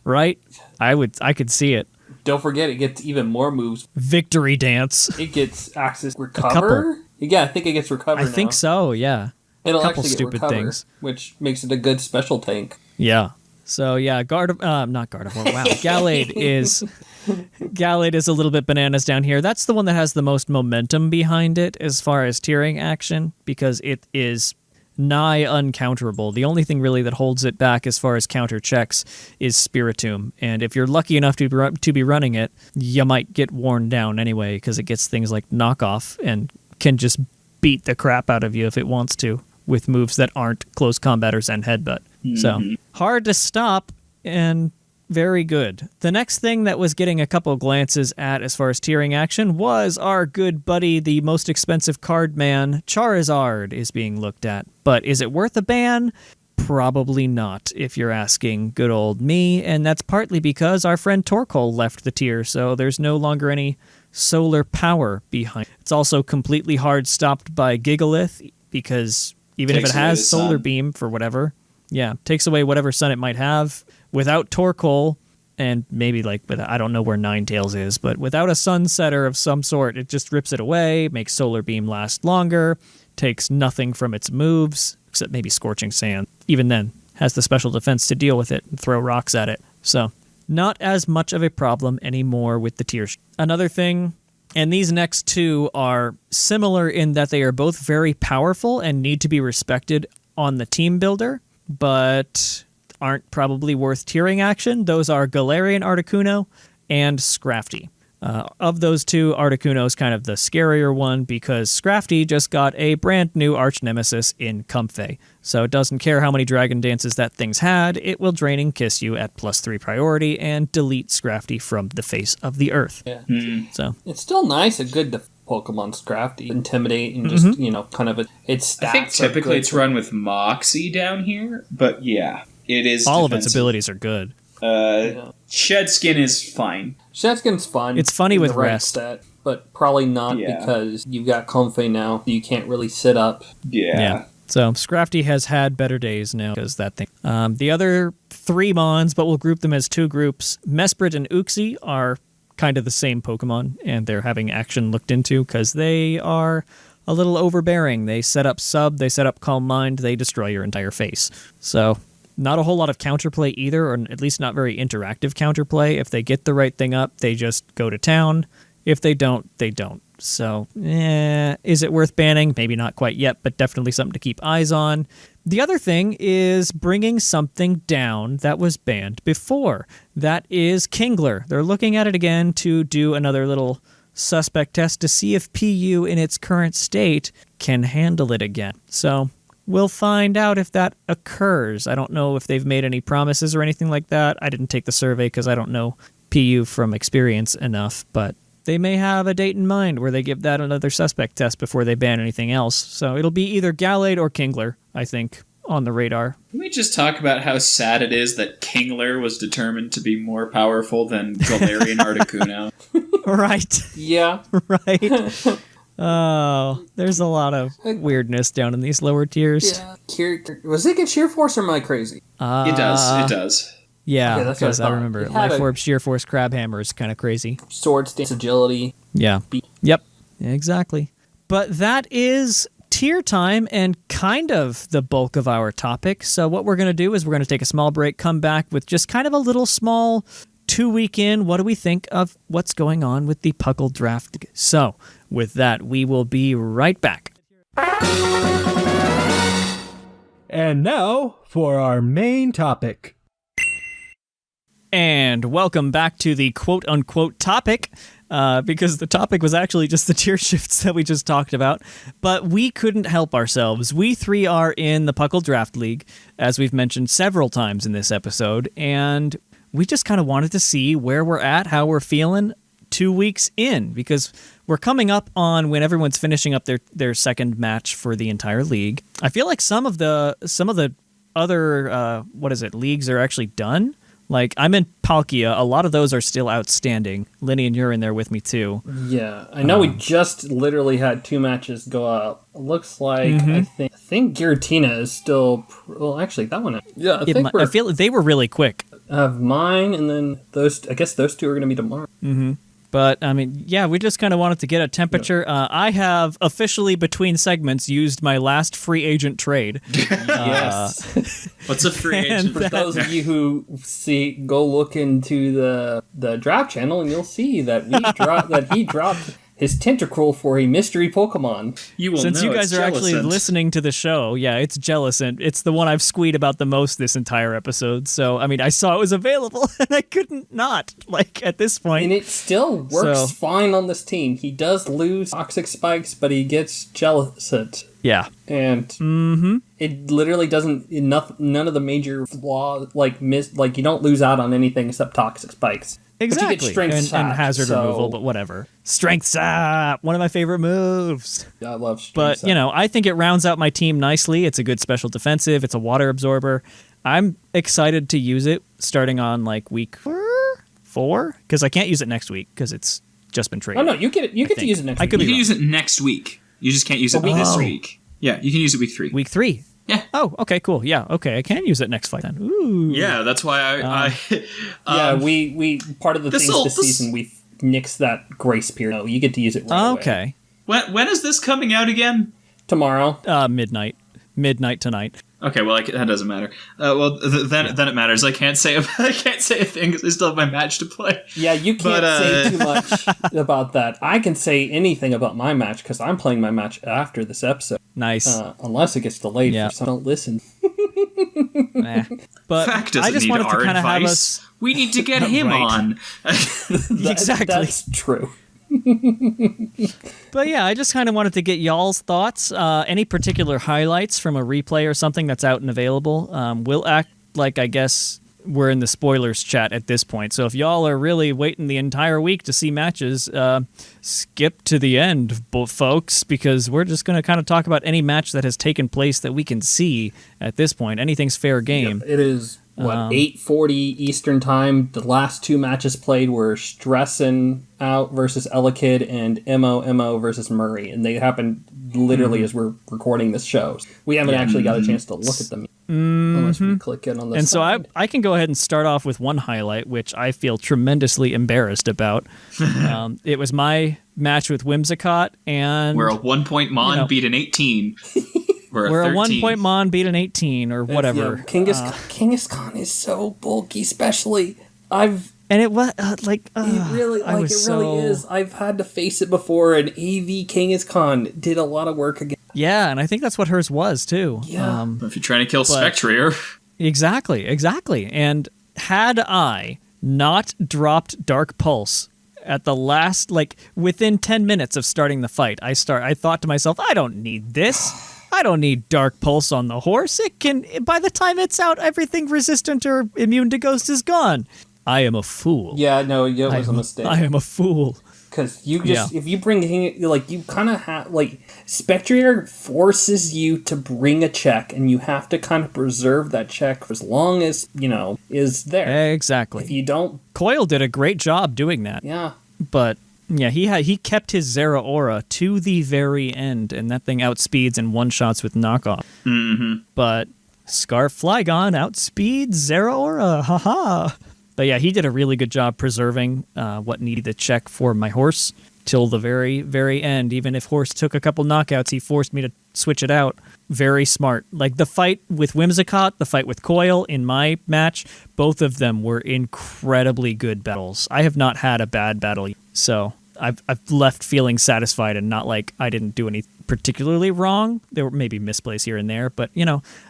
Speaker 2: Right? I could see it.
Speaker 3: Don't forget, it gets even more moves.
Speaker 2: Victory Dance.
Speaker 3: It gets access recover? Yeah, I think it gets recover
Speaker 2: I think so, yeah.
Speaker 3: It'll
Speaker 2: couple
Speaker 3: actually get
Speaker 2: stupid
Speaker 3: recover,
Speaker 2: things.
Speaker 3: which makes it a good special tank.
Speaker 2: Yeah. So yeah, not Gardevoir. Wow, Gallade is a little bit bananas down here. That's the one that has the most momentum behind it as far as tiering action because it is nigh uncounterable. The only thing really that holds it back as far as counter checks is Spiritomb, and if you're lucky enough to be running it, you might get worn down anyway because it gets things like knockoff and can just beat the crap out of you if it wants to with moves that aren't close combaters and headbutt. Mm-hmm. So hard to stop and very good. The next thing that was getting a couple glances at as far as tiering action was our good buddy, the most expensive card man, Charizard, is being looked at. But is it worth a ban? Probably not, if you're asking good old me, and that's partly because our friend Torkoal left the tier, so there's no longer any solar power behind. It's also completely hard stopped by Gigalith, because even if it has Solar Beam for whatever, takes away whatever sun it might have. Without Torkoal, and maybe I don't know where Ninetales is, but without a Sunsetter of some sort, it just rips it away, makes Solar Beam last longer, takes nothing from its moves, except maybe Scorching Sand. Even then, has the special defense to deal with it and throw rocks at it. So, not as much of a problem anymore with the tier. Another thing, and these next two are similar in that they are both very powerful and need to be respected on the team builder, but aren't probably worth tiering action. Those are Galerion Articuno and Scrafty. Of those two, Articuno is kind of the scarier one because Scrafty just got a brand new arch nemesis in Comfey. So it doesn't care how many Dragon Dances that thing's had, it will drain and kiss you at +3 priority and delete Scrafty from the face of the earth.
Speaker 3: Yeah.
Speaker 2: So
Speaker 3: it's still nice and good to Pokemon Scrafty. Intimidate and just, kind of its stats.
Speaker 4: I think typically it's run with Moxie down here, but yeah, it is
Speaker 2: all
Speaker 4: defensive.
Speaker 2: of its abilities are good.
Speaker 4: Shed Skin is fine.
Speaker 3: Shedskin's fun.
Speaker 2: It's funny with
Speaker 3: right
Speaker 2: rest.
Speaker 3: Set, but probably not because you've got Comfey now. You can't really sit up.
Speaker 4: Yeah.
Speaker 2: So Scrafty has had better days now because that thing. The other 3 Mons, but we'll group them as 2 groups. Mesprit and Uxie are kind of the same Pokemon, and they're having action looked into because they are a little overbearing. They set up Sub, they set up Calm Mind, they destroy your entire face. So not a whole lot of counterplay either, or at least not very interactive counterplay. If they get the right thing up, they just go to town. If they don't, they don't. So, is it worth banning? Maybe not quite yet, but definitely something to keep eyes on. The other thing is bringing something down that was banned before. That is Kingler. They're looking at it again to do another little suspect test to see if PU in its current state can handle it again. So we'll find out if that occurs. I don't know if they've made any promises or anything like that. I didn't take the survey because I don't know PU from experience enough, but they may have a date in mind where they give that another suspect test before they ban anything else. So it'll be either Gallade or Kingler, I think, on the radar.
Speaker 4: Can we just talk about how sad it is that Kingler was determined to be more powerful than Galerion Articuno?
Speaker 2: Right.
Speaker 3: Yeah.
Speaker 2: Right. Oh, there's a lot of weirdness down in these lower tiers.
Speaker 3: Yeah. Was it against Sheer Force or am I crazy?
Speaker 4: It does.
Speaker 2: Yeah,
Speaker 3: okay, that's what
Speaker 2: because I remember Life Orb, Sheer Force, Crab Hammer is kind of crazy.
Speaker 3: Sword stance, agility.
Speaker 2: Yeah. Yep. Exactly. But that is tier time and kind of the bulk of our topic. So what we're going to do is we're going to take a small break, come back with just kind of a little small 2-week in. What do we think of what's going on with the PUCL Draft? So with that, we will be right back.
Speaker 5: And now for our main topic.
Speaker 2: And welcome back to the quote-unquote topic, because the topic was actually just the tier shifts that we just talked about. But we couldn't help ourselves. We 3 are in the PUCL Draft League, as we've mentioned several times in this episode, and we just kind of wanted to see where we're at, how we're feeling 2 weeks in, because we're coming up on when everyone's finishing up their second match for the entire league. I feel like some of the other leagues are actually done. Like, I'm in Palkia. A lot of those are still outstanding. Lynian, you're in there with me, too.
Speaker 3: Yeah. I know we just literally had 2 matches go out. It looks like, I think Giratina is still... Well, actually, that one... Yeah,
Speaker 2: I feel like they were really quick.
Speaker 3: I have mine, and then I guess those 2 are going to be tomorrow.
Speaker 2: Mm-hmm. But, I mean, yeah, we just kind of wanted to get a temperature. I have officially, between segments, used my last free agent trade.
Speaker 3: Yes.
Speaker 4: What's a free agent?
Speaker 3: For those of you who go look into the draft channel, and you'll see that he dropped his Tentacruel for a mystery Pokemon.
Speaker 2: Since you guys are actually listening to the show, yeah, it's Jellicent. It's the one I've squeed about the most this entire episode. So, I mean, I saw it was available, and I couldn't not, at this point.
Speaker 3: And it still works fine on this team. He does lose Toxic Spikes, but he gets Jellicent.
Speaker 2: Yeah.
Speaker 3: And it literally doesn't... None of the major flaws, you don't lose out on anything except Toxic Spikes.
Speaker 2: Exactly,
Speaker 3: but you get strength
Speaker 2: and hazard removal, but whatever. Strength Sap, one of my favorite moves.
Speaker 3: I love Strength Sap.
Speaker 2: But, I think it rounds out my team nicely. It's a good special defensive. It's a water absorber. I'm excited to use it starting on, week 4? Because I can't use it next week, because it's just been traded.
Speaker 3: Oh, no, you get to use it next week.
Speaker 2: You
Speaker 4: can use it next week. You just can't use it this week. Yeah, you can use it week 3.
Speaker 2: Week 3?
Speaker 4: Yeah.
Speaker 2: Oh, okay, cool. Yeah, okay, I can use it next fight then. Ooh.
Speaker 4: Yeah, that's why
Speaker 3: we part of the things this season we nixed that grace period. No, you get to use it right away.
Speaker 2: Okay.
Speaker 4: When is this coming out again?
Speaker 3: Tomorrow.
Speaker 2: Midnight. midnight tonight.
Speaker 4: Okay, well, that doesn't matter. Then it matters. I can't say a thing because I still have my match to play.
Speaker 3: Yeah, you can't say too much about that. I can say anything about my match because I'm playing my match after this episode.
Speaker 2: Nice.
Speaker 3: Unless it gets delayed for some don't listen.
Speaker 2: But
Speaker 4: Fact doesn't
Speaker 2: I just
Speaker 4: need
Speaker 2: wanted to
Speaker 4: our
Speaker 2: kind of have
Speaker 4: advice.
Speaker 2: us.
Speaker 4: We need to get him on.
Speaker 2: Exactly.
Speaker 3: That's true.
Speaker 2: But yeah, I just kind of wanted to get y'all's thoughts. Any particular highlights from a replay or something that's out and available? We'll act like, I guess, we're in the spoilers chat at this point. So if y'all are really waiting the entire week to see matches, skip to the end, folks, because we're just going to kind of talk about any match that has taken place that we can see at this point. Anything's fair game.
Speaker 3: Yep, it is, 8:40 Eastern Time. The last two matches played were Stressin' Out versus Elekid and Mo versus Murray. And they happened literally as we're recording this show. We haven't actually got a chance to look at them unless we click in on the
Speaker 2: And
Speaker 3: side.
Speaker 2: so I can go ahead and start off with one highlight, which I feel tremendously embarrassed about. It was my match with Whimsicott, and
Speaker 4: Where a 1 point Mon beat an 18.
Speaker 2: where a 1 point Mon beat an 18 or whatever.
Speaker 3: Yeah, Kangaskhan is so bulky, especially.
Speaker 2: And it was
Speaker 3: It really is. I've had to face it before, and AV Kangaskhan did a lot of work again.
Speaker 2: Yeah, and I think that's what hers was too.
Speaker 3: Yeah.
Speaker 4: If you're trying to kill Spectrier.
Speaker 2: Exactly. And had I not dropped Dark Pulse at the last, within 10 minutes of starting the fight, I thought to myself, I don't need this. I don't need Dark Pulse on the horse. It can, by the time it's out, everything resistant or immune to Ghost is gone. I am a fool.
Speaker 3: Yeah, no, it was a mistake.
Speaker 2: I am a fool.
Speaker 3: Because if you bring you kind of have, Spectrier forces you to bring a check, and you have to kind of preserve that check for as long as, is there.
Speaker 2: Exactly.
Speaker 3: If you don't...
Speaker 2: Coil did a great job doing that.
Speaker 3: Yeah.
Speaker 2: But... yeah, he kept his Zera Aura to the very end, and that thing outspeeds and one-shots with knockoff.
Speaker 4: Mm-hmm.
Speaker 2: But Scarf Flygon outspeeds Zera Aura, haha. But yeah, he did a really good job preserving what needed to check for my horse till the very, very end. Even if horse took a couple knockouts, he forced me to switch it out. Very smart. Like the fight with Whimsicott, the fight with Coil in my match, both of them were incredibly good battles. I have not had a bad battle yet. So I've left feeling satisfied and not like I didn't do any particularly wrong. There were maybe misplays here and there, but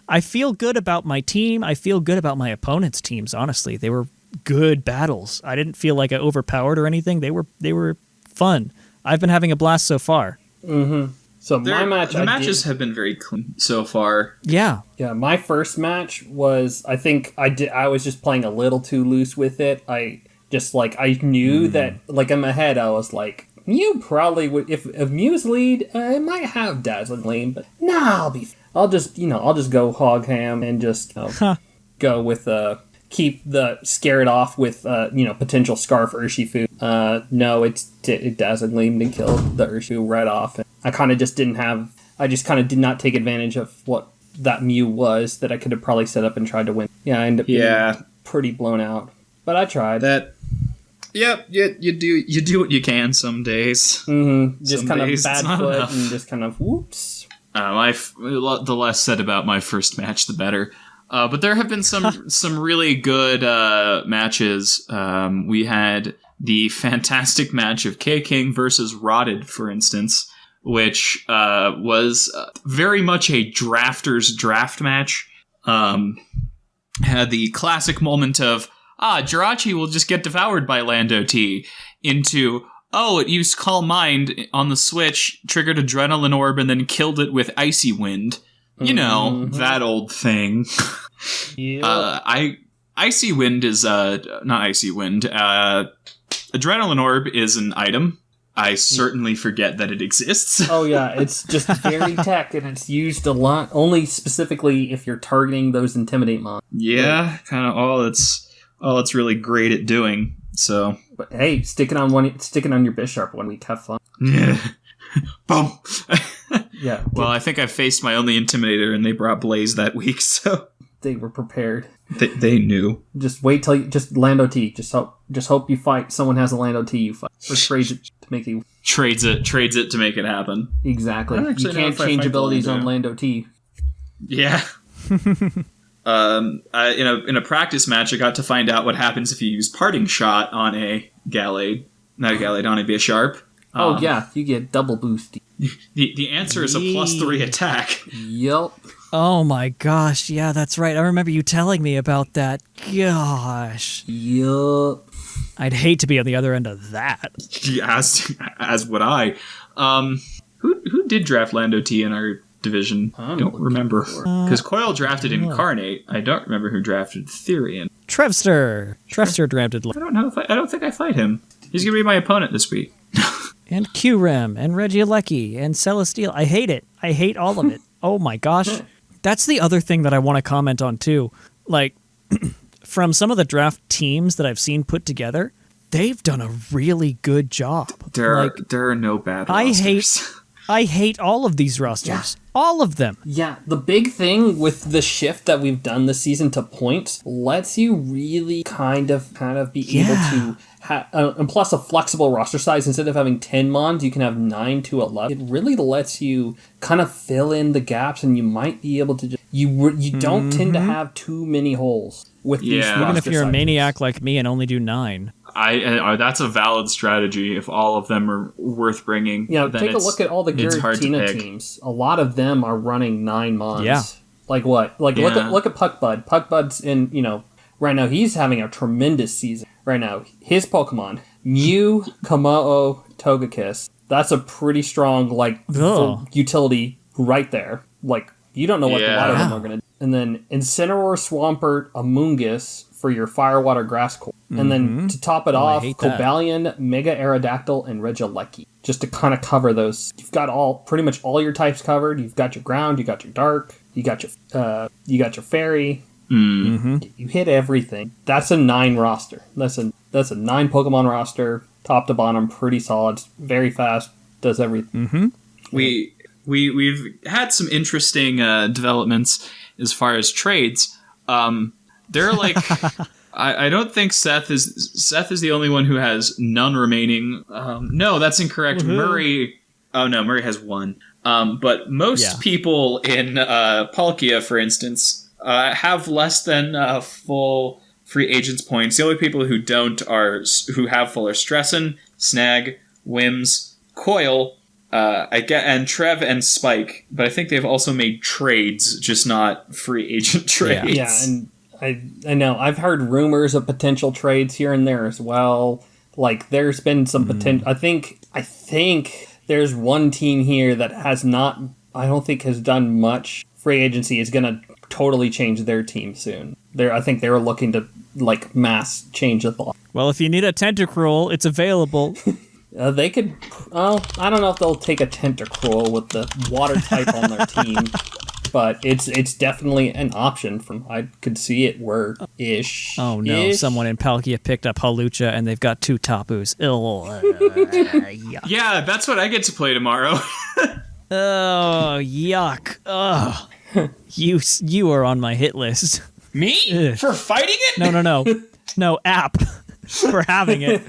Speaker 2: I feel good about my team. I feel good about my opponent's teams. Honestly, they were good battles. I didn't feel like I overpowered or anything. They were fun. I've been having a blast so far.
Speaker 3: Mm-hmm. So my match,
Speaker 4: the matches have been very clean so far.
Speaker 2: Yeah.
Speaker 3: My first match was, I was just playing a little too loose with it. I knew that, in my head, I was like, Mew probably would, if Mew's lead, it might have Dazzling Gleam, but I'll just go hog ham and just go with, keep the scare it off with, potential Scarf Urshifu. No, it Dazzling Gleam and killed the Urshifu right off. And I kind of just did not take advantage of what that Mew was that I could have probably set up and tried to win. Yeah, I ended up being pretty blown out. But I tried.
Speaker 4: Yep, you do what you can some days.
Speaker 3: Mm-hmm. Just
Speaker 4: some
Speaker 3: kind
Speaker 4: days
Speaker 3: of bad foot and just kind of whoops.
Speaker 4: The less said about my first match, the better. But there have been some really good matches. We had the fantastic match of K-King versus Rotted, for instance, which was very much a drafter's draft match. Had the classic moment of, Jirachi will just get devoured by Lando T, into, it used Calm Mind on the Switch, triggered Adrenaline Orb, and then killed it with Icy Wind. That old thing.
Speaker 3: Yep.
Speaker 4: Icy Wind is, not Icy Wind, Adrenaline Orb is an item. I certainly forget that it exists.
Speaker 3: Oh yeah, it's just very tech, and it's used a lot, only specifically if you're targeting those Intimidate mons.
Speaker 4: Yeah, kind of all it's really great at doing. So,
Speaker 3: but hey, sticking on your Bisharp 1 week, have fun.
Speaker 4: Yeah, boom.
Speaker 3: Yeah.
Speaker 4: Well, I think I faced my only Intimidator, and they brought Blaze that week, so
Speaker 3: they were prepared.
Speaker 4: They knew.
Speaker 3: Just wait till just Lando T. Just hope you fight. Someone has a Lando T. You fight. Or trades it to make you.
Speaker 4: Trades it to make it happen.
Speaker 3: Exactly. You can't change abilities on Lando T.
Speaker 4: Yeah. In a practice match, I got to find out what happens if you use Parting Shot on a Gallade. Not a Gallade, on a Bisharp.
Speaker 3: Oh, yeah, you get double boost.
Speaker 4: The answer is a +3 attack.
Speaker 3: Yup.
Speaker 2: Oh my gosh, yeah, that's right. I remember you telling me about that. Gosh.
Speaker 3: Yup.
Speaker 2: I'd hate to be on the other end of that.
Speaker 4: As would I. Who did draft Lando T in our division? I don't remember. Because Coil drafted Incarnate. I don't remember who drafted Therian.
Speaker 2: Trevster drafted.
Speaker 4: I don't know if I don't think I fight him. He's gonna be my opponent this week.
Speaker 2: And Q-Rem, and Regieleki, and Celesteal. I hate it. I hate all of it. Oh my gosh. That's the other thing that I want to comment on too. Like, from some of the draft teams that I've seen put together, they've done a really good job.
Speaker 4: There are no bad rosters.
Speaker 2: I hate all of these rosters. Yeah. All of them.
Speaker 3: Yeah, the big thing with the shift that we've done this season to points lets you really kind of be able to and plus a flexible roster size. Instead of having 10 mons, you can have 9 to 11. It really lets you kind of fill in the gaps, and you might be able to just... You don't tend to have too many holes with these roster
Speaker 2: even if you're
Speaker 3: sizes.
Speaker 2: a maniac like me and only do 9.
Speaker 4: That's a valid strategy if all of them are worth bringing.
Speaker 3: Yeah, take a look at all the Giratina teams. A lot of them are running 9 mons.
Speaker 2: Yeah.
Speaker 3: Like what? Look at Puckbud. Puckbud's in, right now he's having a tremendous season. Right now, his Pokemon, Mew, Komao, Togekiss. That's a pretty strong utility right there. Like, you don't know what a lot of them are going to do. And then Incineroar, Swampert, Amoonguss for your Fire, Water, Grass core. And then to top it off, Cobalion, Mega Aerodactyl, and Regieleki. Just to kind of cover those. You've got pretty much all your types covered. You've got your ground, you got your dark, you got your fairy. You hit everything. That's a 9 roster. That's a 9 Pokemon roster, top to bottom, pretty solid, very fast, does everything.
Speaker 4: We've had some interesting developments as far as trades. They're like, I don't think Seth is the only one who has none remaining. No, that's incorrect.
Speaker 2: Woohoo.
Speaker 4: Murray has 1. But most people in Palkia, for instance, have less than full free agents points. The only people who who have full are Stressin, Snag, Wims, Coil, and Trev and Spike. But I think they've also made trades, just not free agent trades.
Speaker 3: Yeah, and I know I've heard rumors of potential trades here and there as well. Like, there's been some potential. I think there's one team here that has not. I don't think has done much free agency. Is going to totally change their team soon. I think they were looking to mass change the thought.
Speaker 2: Well, if you need a Tentacruel, it's available.
Speaker 3: They could. Oh, I don't know if they'll take a Tentacruel with the water type on their team, but it's definitely an option. I could see it work ish.
Speaker 2: Oh no! Someone in Palkia picked up Halucha, and they've got 2 Tapus.
Speaker 4: Yeah, that's what I get to play tomorrow.
Speaker 2: Oh, yuck! Oh, you are on my hit list.
Speaker 4: Me? For fighting it?
Speaker 2: No, app for having it.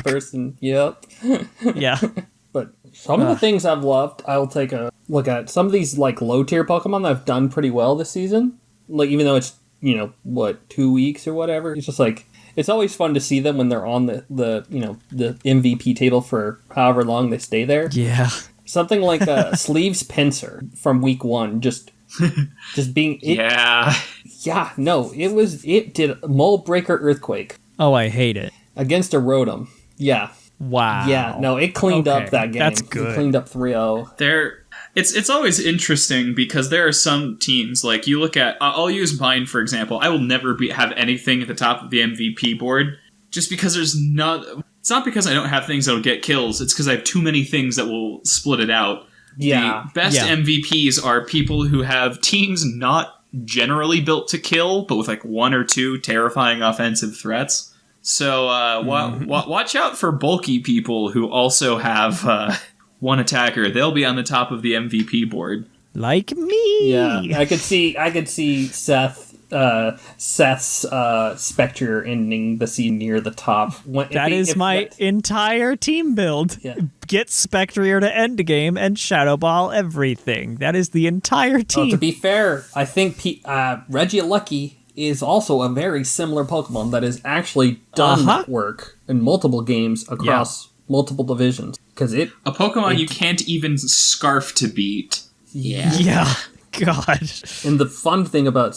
Speaker 3: Person. Yep.
Speaker 2: Yeah.
Speaker 3: But some of the things I've loved, I'll take a look at. Some of these low tier Pokemon that have done pretty well this season. Even though it's 2 weeks or whatever, it's just it's always fun to see them when they're on the MVP table for however long they stay there.
Speaker 2: Yeah.
Speaker 3: Something like Sleeves Pinsir from week 1, just being it. Yeah, no, it did Mole Breaker Earthquake.
Speaker 2: Oh, I hate it.
Speaker 3: Against a Rotom. Yeah.
Speaker 2: Wow.
Speaker 3: Yeah, no, it cleaned up that game.
Speaker 2: That's good.
Speaker 3: It cleaned up 3-0.
Speaker 4: It's always interesting because there are some teams, like you look at, I'll use mine for example. I will never have anything at the top of the MVP board just because it's not because I don't have things that'll get kills. It's because I have too many things that will split it out.
Speaker 3: Yeah.
Speaker 4: The best MVPs are people who have teams not generally built to kill, but with 1 or 2 terrifying offensive threats. So watch out for bulky people who also have 1 attacker. They'll be on the top of the MVP board.
Speaker 2: Like me.
Speaker 3: Yeah, I could see Seth Seth's Spectre ending the season near the top.
Speaker 2: That is my entire team build.
Speaker 3: Yeah.
Speaker 2: Get Spectrier to end game and Shadow Ball everything. That is the entire team.
Speaker 3: To be fair, I think Regieleki is also a very similar Pokemon that has actually done that work in multiple games across multiple divisions. Because a
Speaker 4: Pokemon you can't even Scarf to beat.
Speaker 2: Yeah. God.
Speaker 3: And the fun thing about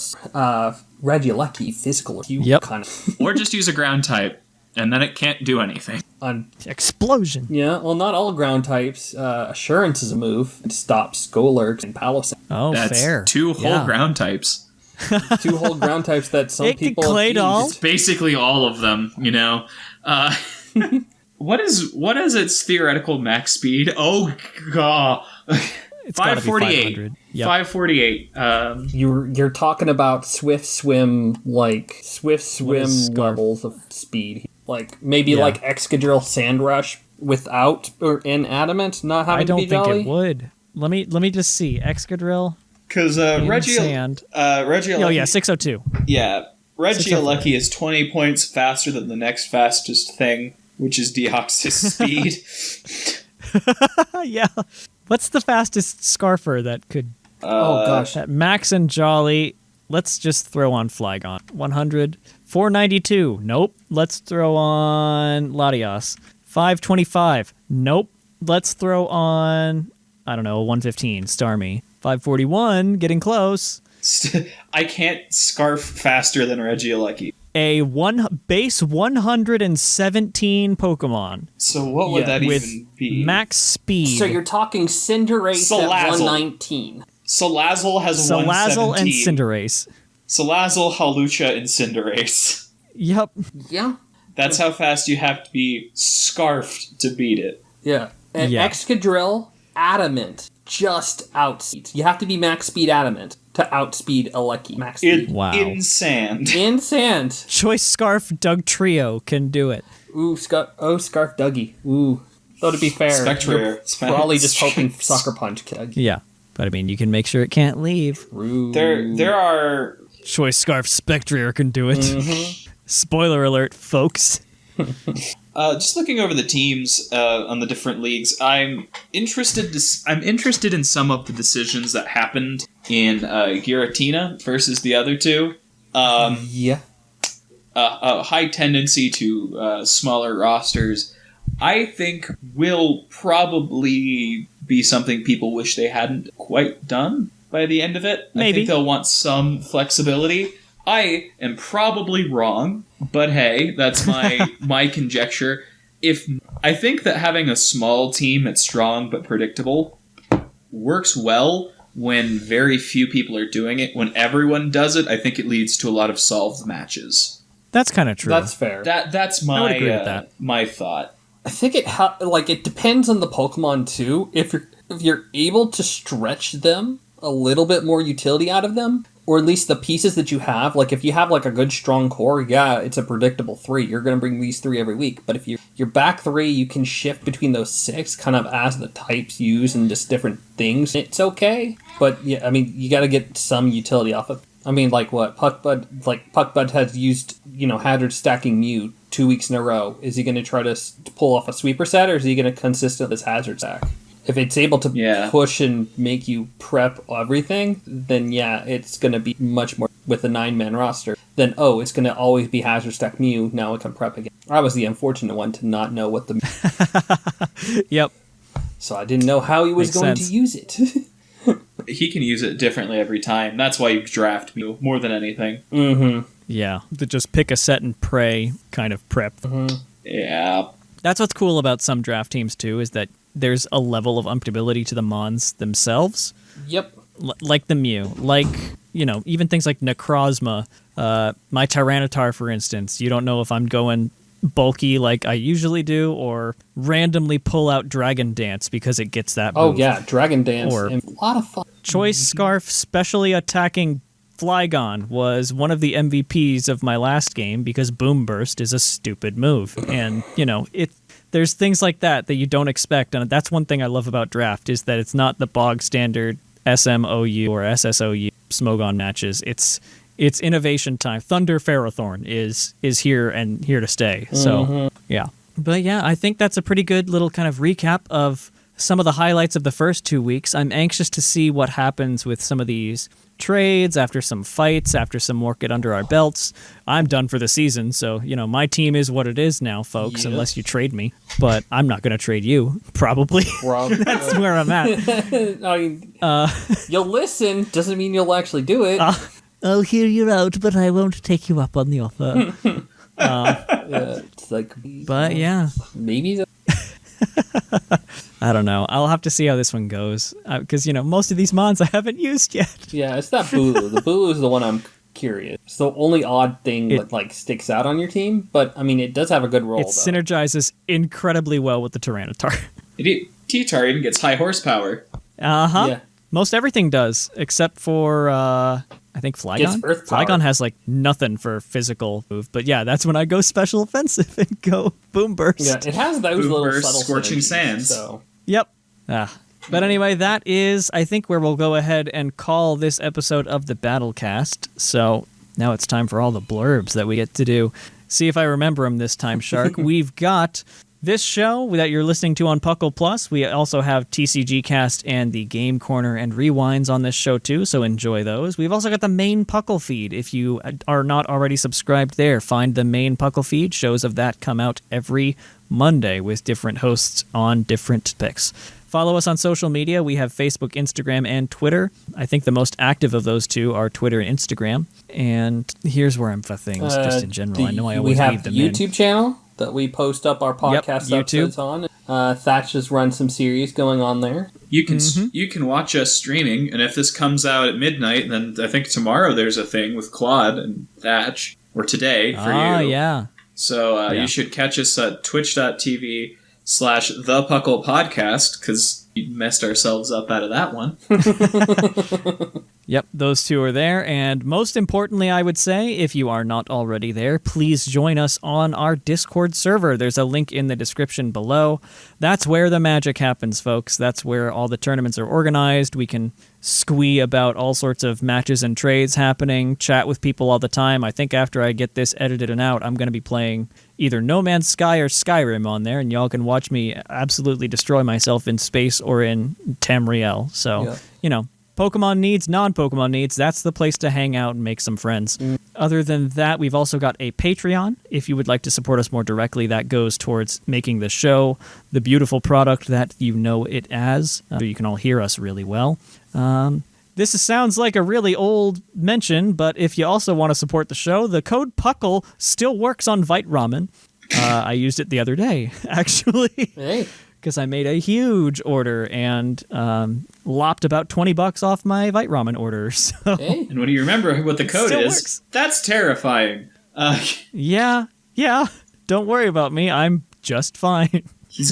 Speaker 3: Regieleki, physical, kind of...
Speaker 4: Or just use a ground type, and then it can't do anything.
Speaker 2: Explosion.
Speaker 3: Yeah, well, not all ground types. Assurance is a move. It stops Golurks and Palossand.
Speaker 2: Oh,
Speaker 4: That's
Speaker 2: fair.
Speaker 4: 2 whole ground types.
Speaker 3: 2 whole ground types that some people have
Speaker 2: Claydol.
Speaker 3: used.
Speaker 4: Basically all of them, you know. What is its theoretical max speed? Oh, God.
Speaker 2: It's 548. Yep.
Speaker 4: 548.
Speaker 3: You're talking about Swift Swim levels of speed. Like maybe like Excadrill Sandrush without or in Adamant not having to be
Speaker 2: I don't
Speaker 3: Jolly.
Speaker 2: think it would. Let me just see. Excadrill.
Speaker 4: Because
Speaker 2: Regieleki. Oh yeah, 602.
Speaker 4: Yeah, Regieleki is 20 points faster than the next fastest thing, which is Deoxys speed.
Speaker 2: Yeah. What's the fastest Scarfer that could...
Speaker 3: Oh, gosh.
Speaker 2: At Max and Jolly, let's just throw on Flygon. 100. 492. Nope. Let's throw on Latias. 525. Nope. Let's throw on, I don't know, 115. Starmie. 541. Getting close.
Speaker 4: I can't Scarf faster than Regieleki.
Speaker 2: A base 117 Pokemon.
Speaker 4: So what would that
Speaker 2: with
Speaker 4: even be?
Speaker 2: Max speed.
Speaker 3: So you're talking Cinderace at 119.
Speaker 4: Salazzle has 117.
Speaker 2: Salazzle and Cinderace.
Speaker 4: Salazzle, Hawlucha, and Cinderace.
Speaker 2: Yep.
Speaker 3: Yeah.
Speaker 4: That's how fast you have to be Scarfed to beat it.
Speaker 3: Yeah. And Excadrill, Adamant, just outspeed. You have to be max speed Adamant to outspeed Aleki. Max speed.
Speaker 2: Wow.
Speaker 4: In sand.
Speaker 3: In sand.
Speaker 2: Choice Scarf Doug Trio can do it.
Speaker 3: Ooh, Scarf Dougie. Ooh. Though to be fair,
Speaker 4: Spectre.
Speaker 3: you're probably just hoping Sucker Punch Dougie.
Speaker 2: Yeah. But I mean, you can make sure it can't leave.
Speaker 3: Ooh.
Speaker 4: There are...
Speaker 2: Choice Scarf Spectrier can do it. Spoiler alert, folks.
Speaker 4: Just looking over the teams on the different leagues, I'm interested in some of the decisions that happened in Giratina versus the other two.
Speaker 3: Yeah.
Speaker 4: A high tendency to smaller rosters, I think, will probably be something people wish they hadn't quite done by the end of it.
Speaker 2: Maybe.
Speaker 4: I think they'll want some flexibility. I am probably wrong, but hey, that's my conjecture. I think that having a small team that's strong but predictable works well when very few people are doing it. When everyone does it, I think it leads to a lot of solved matches.
Speaker 2: That's kind of true.
Speaker 3: That's fair.
Speaker 4: That's my
Speaker 2: I would agree with that.
Speaker 4: My thought.
Speaker 3: I think it depends on the Pokemon too. If you're able to stretch them a little bit more utility out of them, or at least the pieces that you have, like if you have like a good strong core, it's a predictable 3. You're going to bring these 3 every week. But if you're back 3, you can shift between those 6 kind of as the types use and just different things. It's okay, but yeah, I mean, you got to get some utility off of. I mean, like what Puckbud has used, Hazard stacking Mew 2 weeks in a row. Is he going to try to pull off a sweeper set, or is he going to consistent this Hazard stack? If it's able to push and make you prep everything, then it's going to be much more with a 9-man roster than, it's going to always be Hazard Stack Mew, now it can prep again. I was the unfortunate one to not know what the...
Speaker 2: Yep.
Speaker 3: So I didn't know how he was going to use it.
Speaker 4: He can use it differently every time. That's why you draft Mew more than anything.
Speaker 3: Mm-hmm.
Speaker 2: Yeah, to just pick a set and pray kind of prep.
Speaker 3: Mm-hmm.
Speaker 4: Yeah.
Speaker 2: That's what's cool about some draft teams, too, is that there's a level of unpredictability to the Mons themselves.
Speaker 3: Yep.
Speaker 2: Like the Mew. Like, even things like Necrozma. My Tyranitar, for instance. You don't know if I'm going bulky like I usually do, or randomly pull out Dragon Dance because it gets that move.
Speaker 3: Oh, yeah, Dragon Dance.
Speaker 2: Or
Speaker 3: a lot of fun.
Speaker 2: Choice Scarf specially attacking Flygon was one of the MVPs of my last game because Boom Burst is a stupid move. And, there's things like that you don't expect. And that's one thing I love about draft is that it's not the bog standard SMOU or SSOU Smogon matches. It's it's innovation time. Thunder Ferrothorn is here and here to stay. So, yeah. But yeah, I think that's a pretty good little kind of recap of some of the highlights of the first 2 weeks. I'm anxious to see what happens with some of these trades, after some fights, after some work get under our belts. I'm done for the season, so, my team is what it is now, folks, unless you trade me. But I'm not going to trade you, probably. That's where I'm at.
Speaker 3: I mean, you'll listen, doesn't mean you'll actually do it.
Speaker 2: I'll hear you out, but I won't take you up on the offer.
Speaker 3: It's like...
Speaker 2: But, yeah.
Speaker 3: Maybe...
Speaker 2: I don't know. I'll have to see how this one goes. Because, most of these mons I haven't used yet.
Speaker 3: Yeah, it's that Bulu. The Bulu is the one I'm curious. It's the only odd thing that, sticks out on your team. But, I mean, it does have a good role,
Speaker 2: It synergizes incredibly well with the Tyranitar.
Speaker 4: T-Tar even gets high horsepower.
Speaker 2: Uh-huh.
Speaker 3: Yeah.
Speaker 2: Most everything does, except for, I think Flygon. Flygon has, nothing for physical move. But, yeah, that's when I go special offensive and go Boom Burst.
Speaker 3: Yeah, it has those
Speaker 4: Boom
Speaker 3: little
Speaker 4: Burst,
Speaker 3: subtle
Speaker 4: Scorching
Speaker 3: synergies,
Speaker 4: Sands.
Speaker 3: So.
Speaker 2: Yep. But anyway, that is, I think, where we'll go ahead and call this episode of the Battlecast. So now it's time for all the blurbs that we get to do. See if I remember them this time, Shark. We've got this show that you're listening to on PUCL Plus. We also have TCG Cast and the Game Corner and Rewinds on this show, too, so enjoy those. We've also got the main PUCL feed. If you are not already subscribed there, find the main PUCL feed. Shows of that come out every Monday with different hosts on different picks. Follow us on social media. We have Facebook, Instagram, and Twitter. I think the most active of those two are Twitter and Instagram. And here's where I'm for things, just in general. I know I always leave them in.
Speaker 3: We have a YouTube channel that we post up our podcast episodes on. Thatch has run some series going on there.
Speaker 4: You can watch us streaming, and if this comes out at midnight, then I think tomorrow there's a thing with Claude and Thatch, or today for you.
Speaker 2: Yeah.
Speaker 4: So you should catch us at twitch.tv/thepUCL podcast, because we messed ourselves up out of that one.
Speaker 2: Yep, those two are there. And most importantly, I would say, if you are not already there, please join us on our Discord server. There's a link in the description below. That's where the magic happens, folks. That's where all the tournaments are organized. We can squee about all sorts of matches and trades happening, chat with people all the time. I think after I get this edited and out, I'm going to be playing either No Man's Sky or Skyrim on there, and y'all can watch me absolutely destroy myself in space or in Tamriel. So, Pokemon needs, non-Pokemon needs, that's the place to hang out and make some friends. Other than that, we've also got a Patreon. If you would like to support us more directly, that goes towards making the show the beautiful product that you know it as, so you can all hear us really well. This sounds like a really old mention, but if you also want to support the show, the code PUCL still works on Vite Ramen. I used it the other day, actually.
Speaker 3: Hey.
Speaker 2: Because I made a huge order and lopped about $20 off my Vite Ramen order. So.
Speaker 3: Hey.
Speaker 4: And when you remember what the code is,
Speaker 2: works.
Speaker 4: That's terrifying.
Speaker 2: Yeah. Don't worry about me. I'm just fine.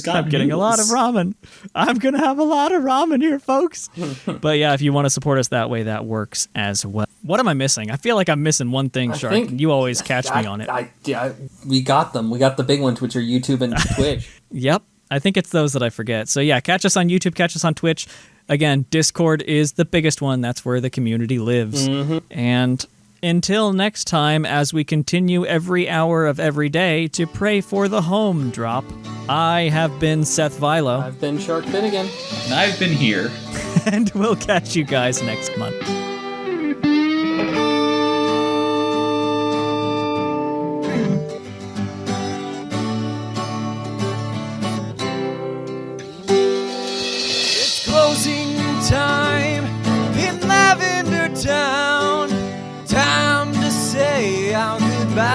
Speaker 2: I'm getting a lot of ramen. I'm going to have a lot of ramen here, folks. But yeah, if you want to support us that way, that works as well. What am I missing? I feel like I'm missing one thing, Shark. You always catch me on it.
Speaker 3: We got them. We got the big ones, which are YouTube and Twitch.
Speaker 2: Yep. I think it's those that I forget. So yeah, catch us on YouTube, catch us on Twitch. Again, Discord is the biggest one. That's where the community lives. And until next time, as we continue every hour of every day to pray for the home drop, I have been Seth Vilo.
Speaker 3: I've been Shark Finnegan.
Speaker 4: And I've been here.
Speaker 2: And we'll catch you guys next month.
Speaker 6: Time in Lavender Town, time to say our goodbyes.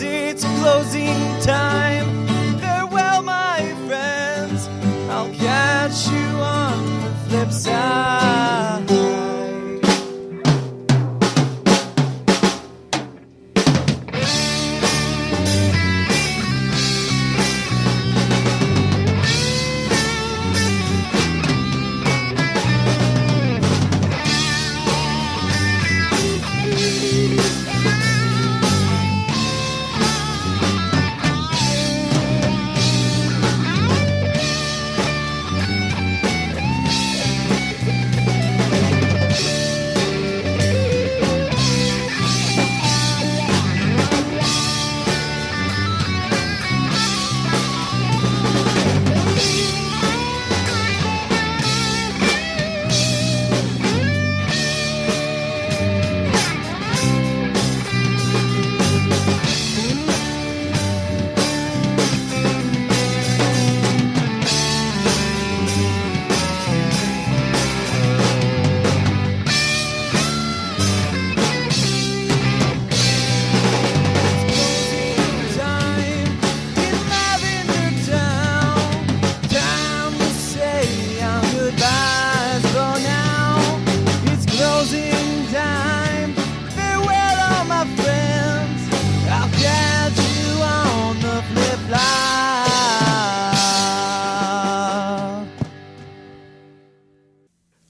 Speaker 6: It's closing time. Farewell, my friends. I'll catch you on the flip side.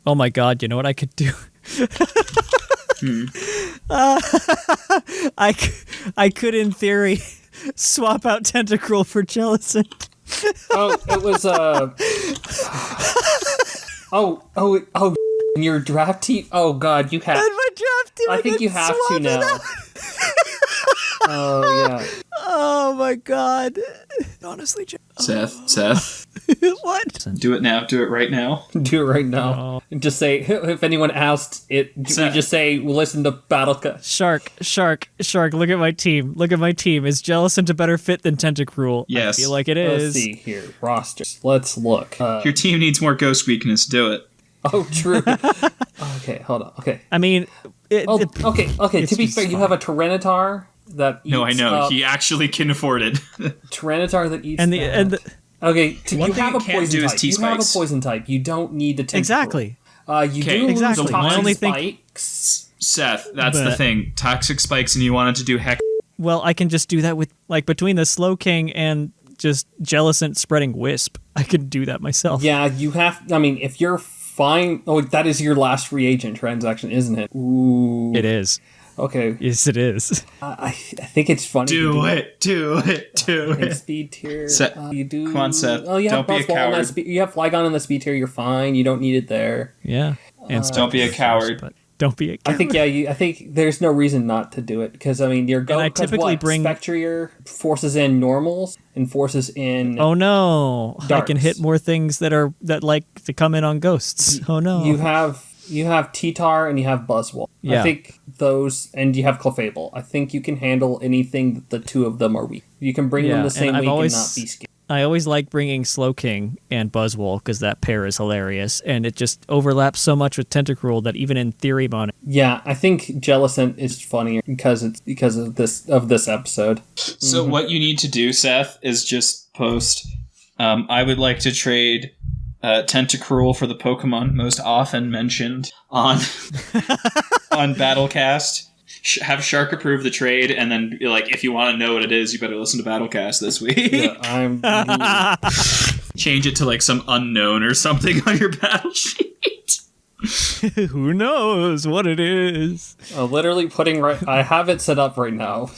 Speaker 2: Oh my god, you know what I could do? I could, in theory, swap out Tentacruel for Jellicent.
Speaker 3: Oh, it was in your draft team. Oh god, you have.
Speaker 2: My draft team,
Speaker 3: I think you have to now. Oh yeah.
Speaker 2: Oh my god. Honestly,
Speaker 4: Seth.
Speaker 2: What?
Speaker 4: Do it now. Do it right now.
Speaker 3: Do it right now. And just say, if anyone asked it, we just say, listen to Battlecast.
Speaker 2: Shark, look at my team. Is Jellicent a better fit than Tentacruel?
Speaker 4: Yes.
Speaker 2: I feel like it is.
Speaker 3: Let's see here. Rosters. Let's look.
Speaker 4: Your team needs more ghost weakness. Do it.
Speaker 3: Oh, true. Okay, hold on. Okay.
Speaker 2: I mean...
Speaker 3: Okay. To be fair, you have a Tyranitar that eats...
Speaker 4: No, I know. He actually can afford it.
Speaker 3: Tyranitar that eats Okay,
Speaker 4: One
Speaker 3: you
Speaker 4: thing
Speaker 3: have a
Speaker 4: it can't
Speaker 3: poison
Speaker 4: do is
Speaker 3: type. You have a poison type. You don't need the Tentacruel.
Speaker 2: Exactly.
Speaker 3: You do lose
Speaker 2: exactly.
Speaker 3: toxic
Speaker 2: I only
Speaker 3: spikes.
Speaker 4: Seth, that's the thing. Toxic spikes, and you wanted to do heck.
Speaker 2: Well, I can just do that with, like, between the Slowking and just Jellicent spreading Wisp. I can do that myself.
Speaker 3: Yeah, you have... I mean, if you're fine... Oh, that is your last reagent transaction, isn't it? Ooh.
Speaker 2: It is.
Speaker 3: Okay.
Speaker 2: Yes, it is.
Speaker 3: I think it's funny.
Speaker 4: Do it.
Speaker 3: Speed tier.
Speaker 4: You do. Come on, Seth. Oh, you
Speaker 3: have
Speaker 4: don't be a coward.
Speaker 3: You have Flygon in the speed tier. You're fine. You don't need it there.
Speaker 2: Yeah. And
Speaker 4: don't be a coward.
Speaker 2: But don't be a coward.
Speaker 3: I think there's no reason not to do it because I mean your go.
Speaker 2: I typically bring
Speaker 3: Spectrier forces in normals and forces in.
Speaker 2: Oh no!
Speaker 3: Darks.
Speaker 2: I can hit more things that like to come in on ghosts. Oh no!
Speaker 3: You have T-Tar and you have Buzzwole.
Speaker 2: Yeah.
Speaker 3: I think those, and you have Clefable. I think you can handle anything that the two of them are weak. You can bring them the same week and not be scared.
Speaker 2: I always like bringing Slowking and Buzzwole because that pair is hilarious, and it just overlaps so much with Tentacruel that even in theory on it.
Speaker 3: Yeah, I think Jellicent is funnier because of this episode.
Speaker 4: So what you need to do, Seth, is just post. I would like to trade Tentacruel for the Pokemon most often mentioned on Battlecast. Have Shark approve the trade, and then like if you want to know what it is, you better listen to Battlecast this week.
Speaker 3: Yeah,
Speaker 4: change it to like some unknown or something on your battle sheet.
Speaker 2: Who knows what it is?
Speaker 3: Literally putting I have it set up right now.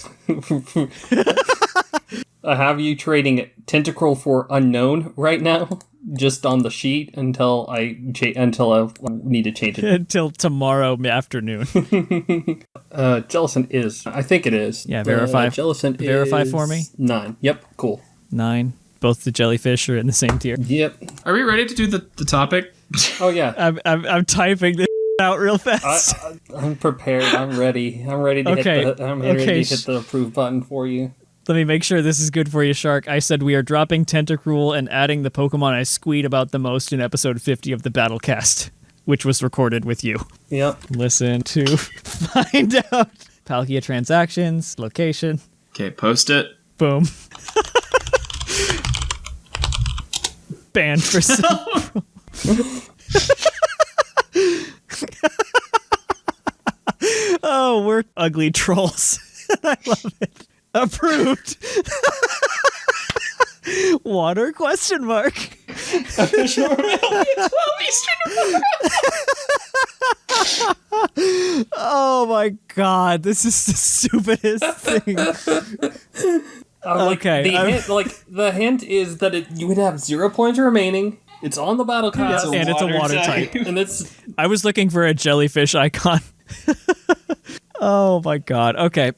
Speaker 3: I have you trading Tentacruel for unknown right now, just on the sheet until I need to change it.
Speaker 2: Until tomorrow afternoon.
Speaker 3: Jellicent is. I think it is.
Speaker 2: Yeah, verify.
Speaker 3: Jellicent
Speaker 2: verify
Speaker 3: is
Speaker 2: for me.
Speaker 3: 9. Yep, cool.
Speaker 2: 9. Both the jellyfish are in the same tier.
Speaker 3: Yep.
Speaker 4: Are we ready to do the topic?
Speaker 3: Oh yeah.
Speaker 2: I'm typing this out real fast.
Speaker 3: I'm prepared. I'm ready. I'm ready to hit the approve button for you.
Speaker 2: Let me make sure this is good for you, Shark. I said we are dropping Tentacruel and adding the Pokemon I squeed about the most in episode 50 of the Battlecast, which was recorded with you.
Speaker 3: Yep.
Speaker 2: Listen to find out. Palkia transactions, location.
Speaker 4: Okay, post it.
Speaker 2: Boom. Banned for some. Oh, we're ugly trolls. I love it. Approved. Water question mark.
Speaker 4: Official available 12 Eastern.
Speaker 2: Oh my god, this is the stupidest thing. Okay.
Speaker 3: The hint is that you would have 0 points remaining. It's on the Battlecast.
Speaker 2: And it's a water type.
Speaker 3: And it's.
Speaker 2: I was looking for a jellyfish icon. Oh my god. Okay.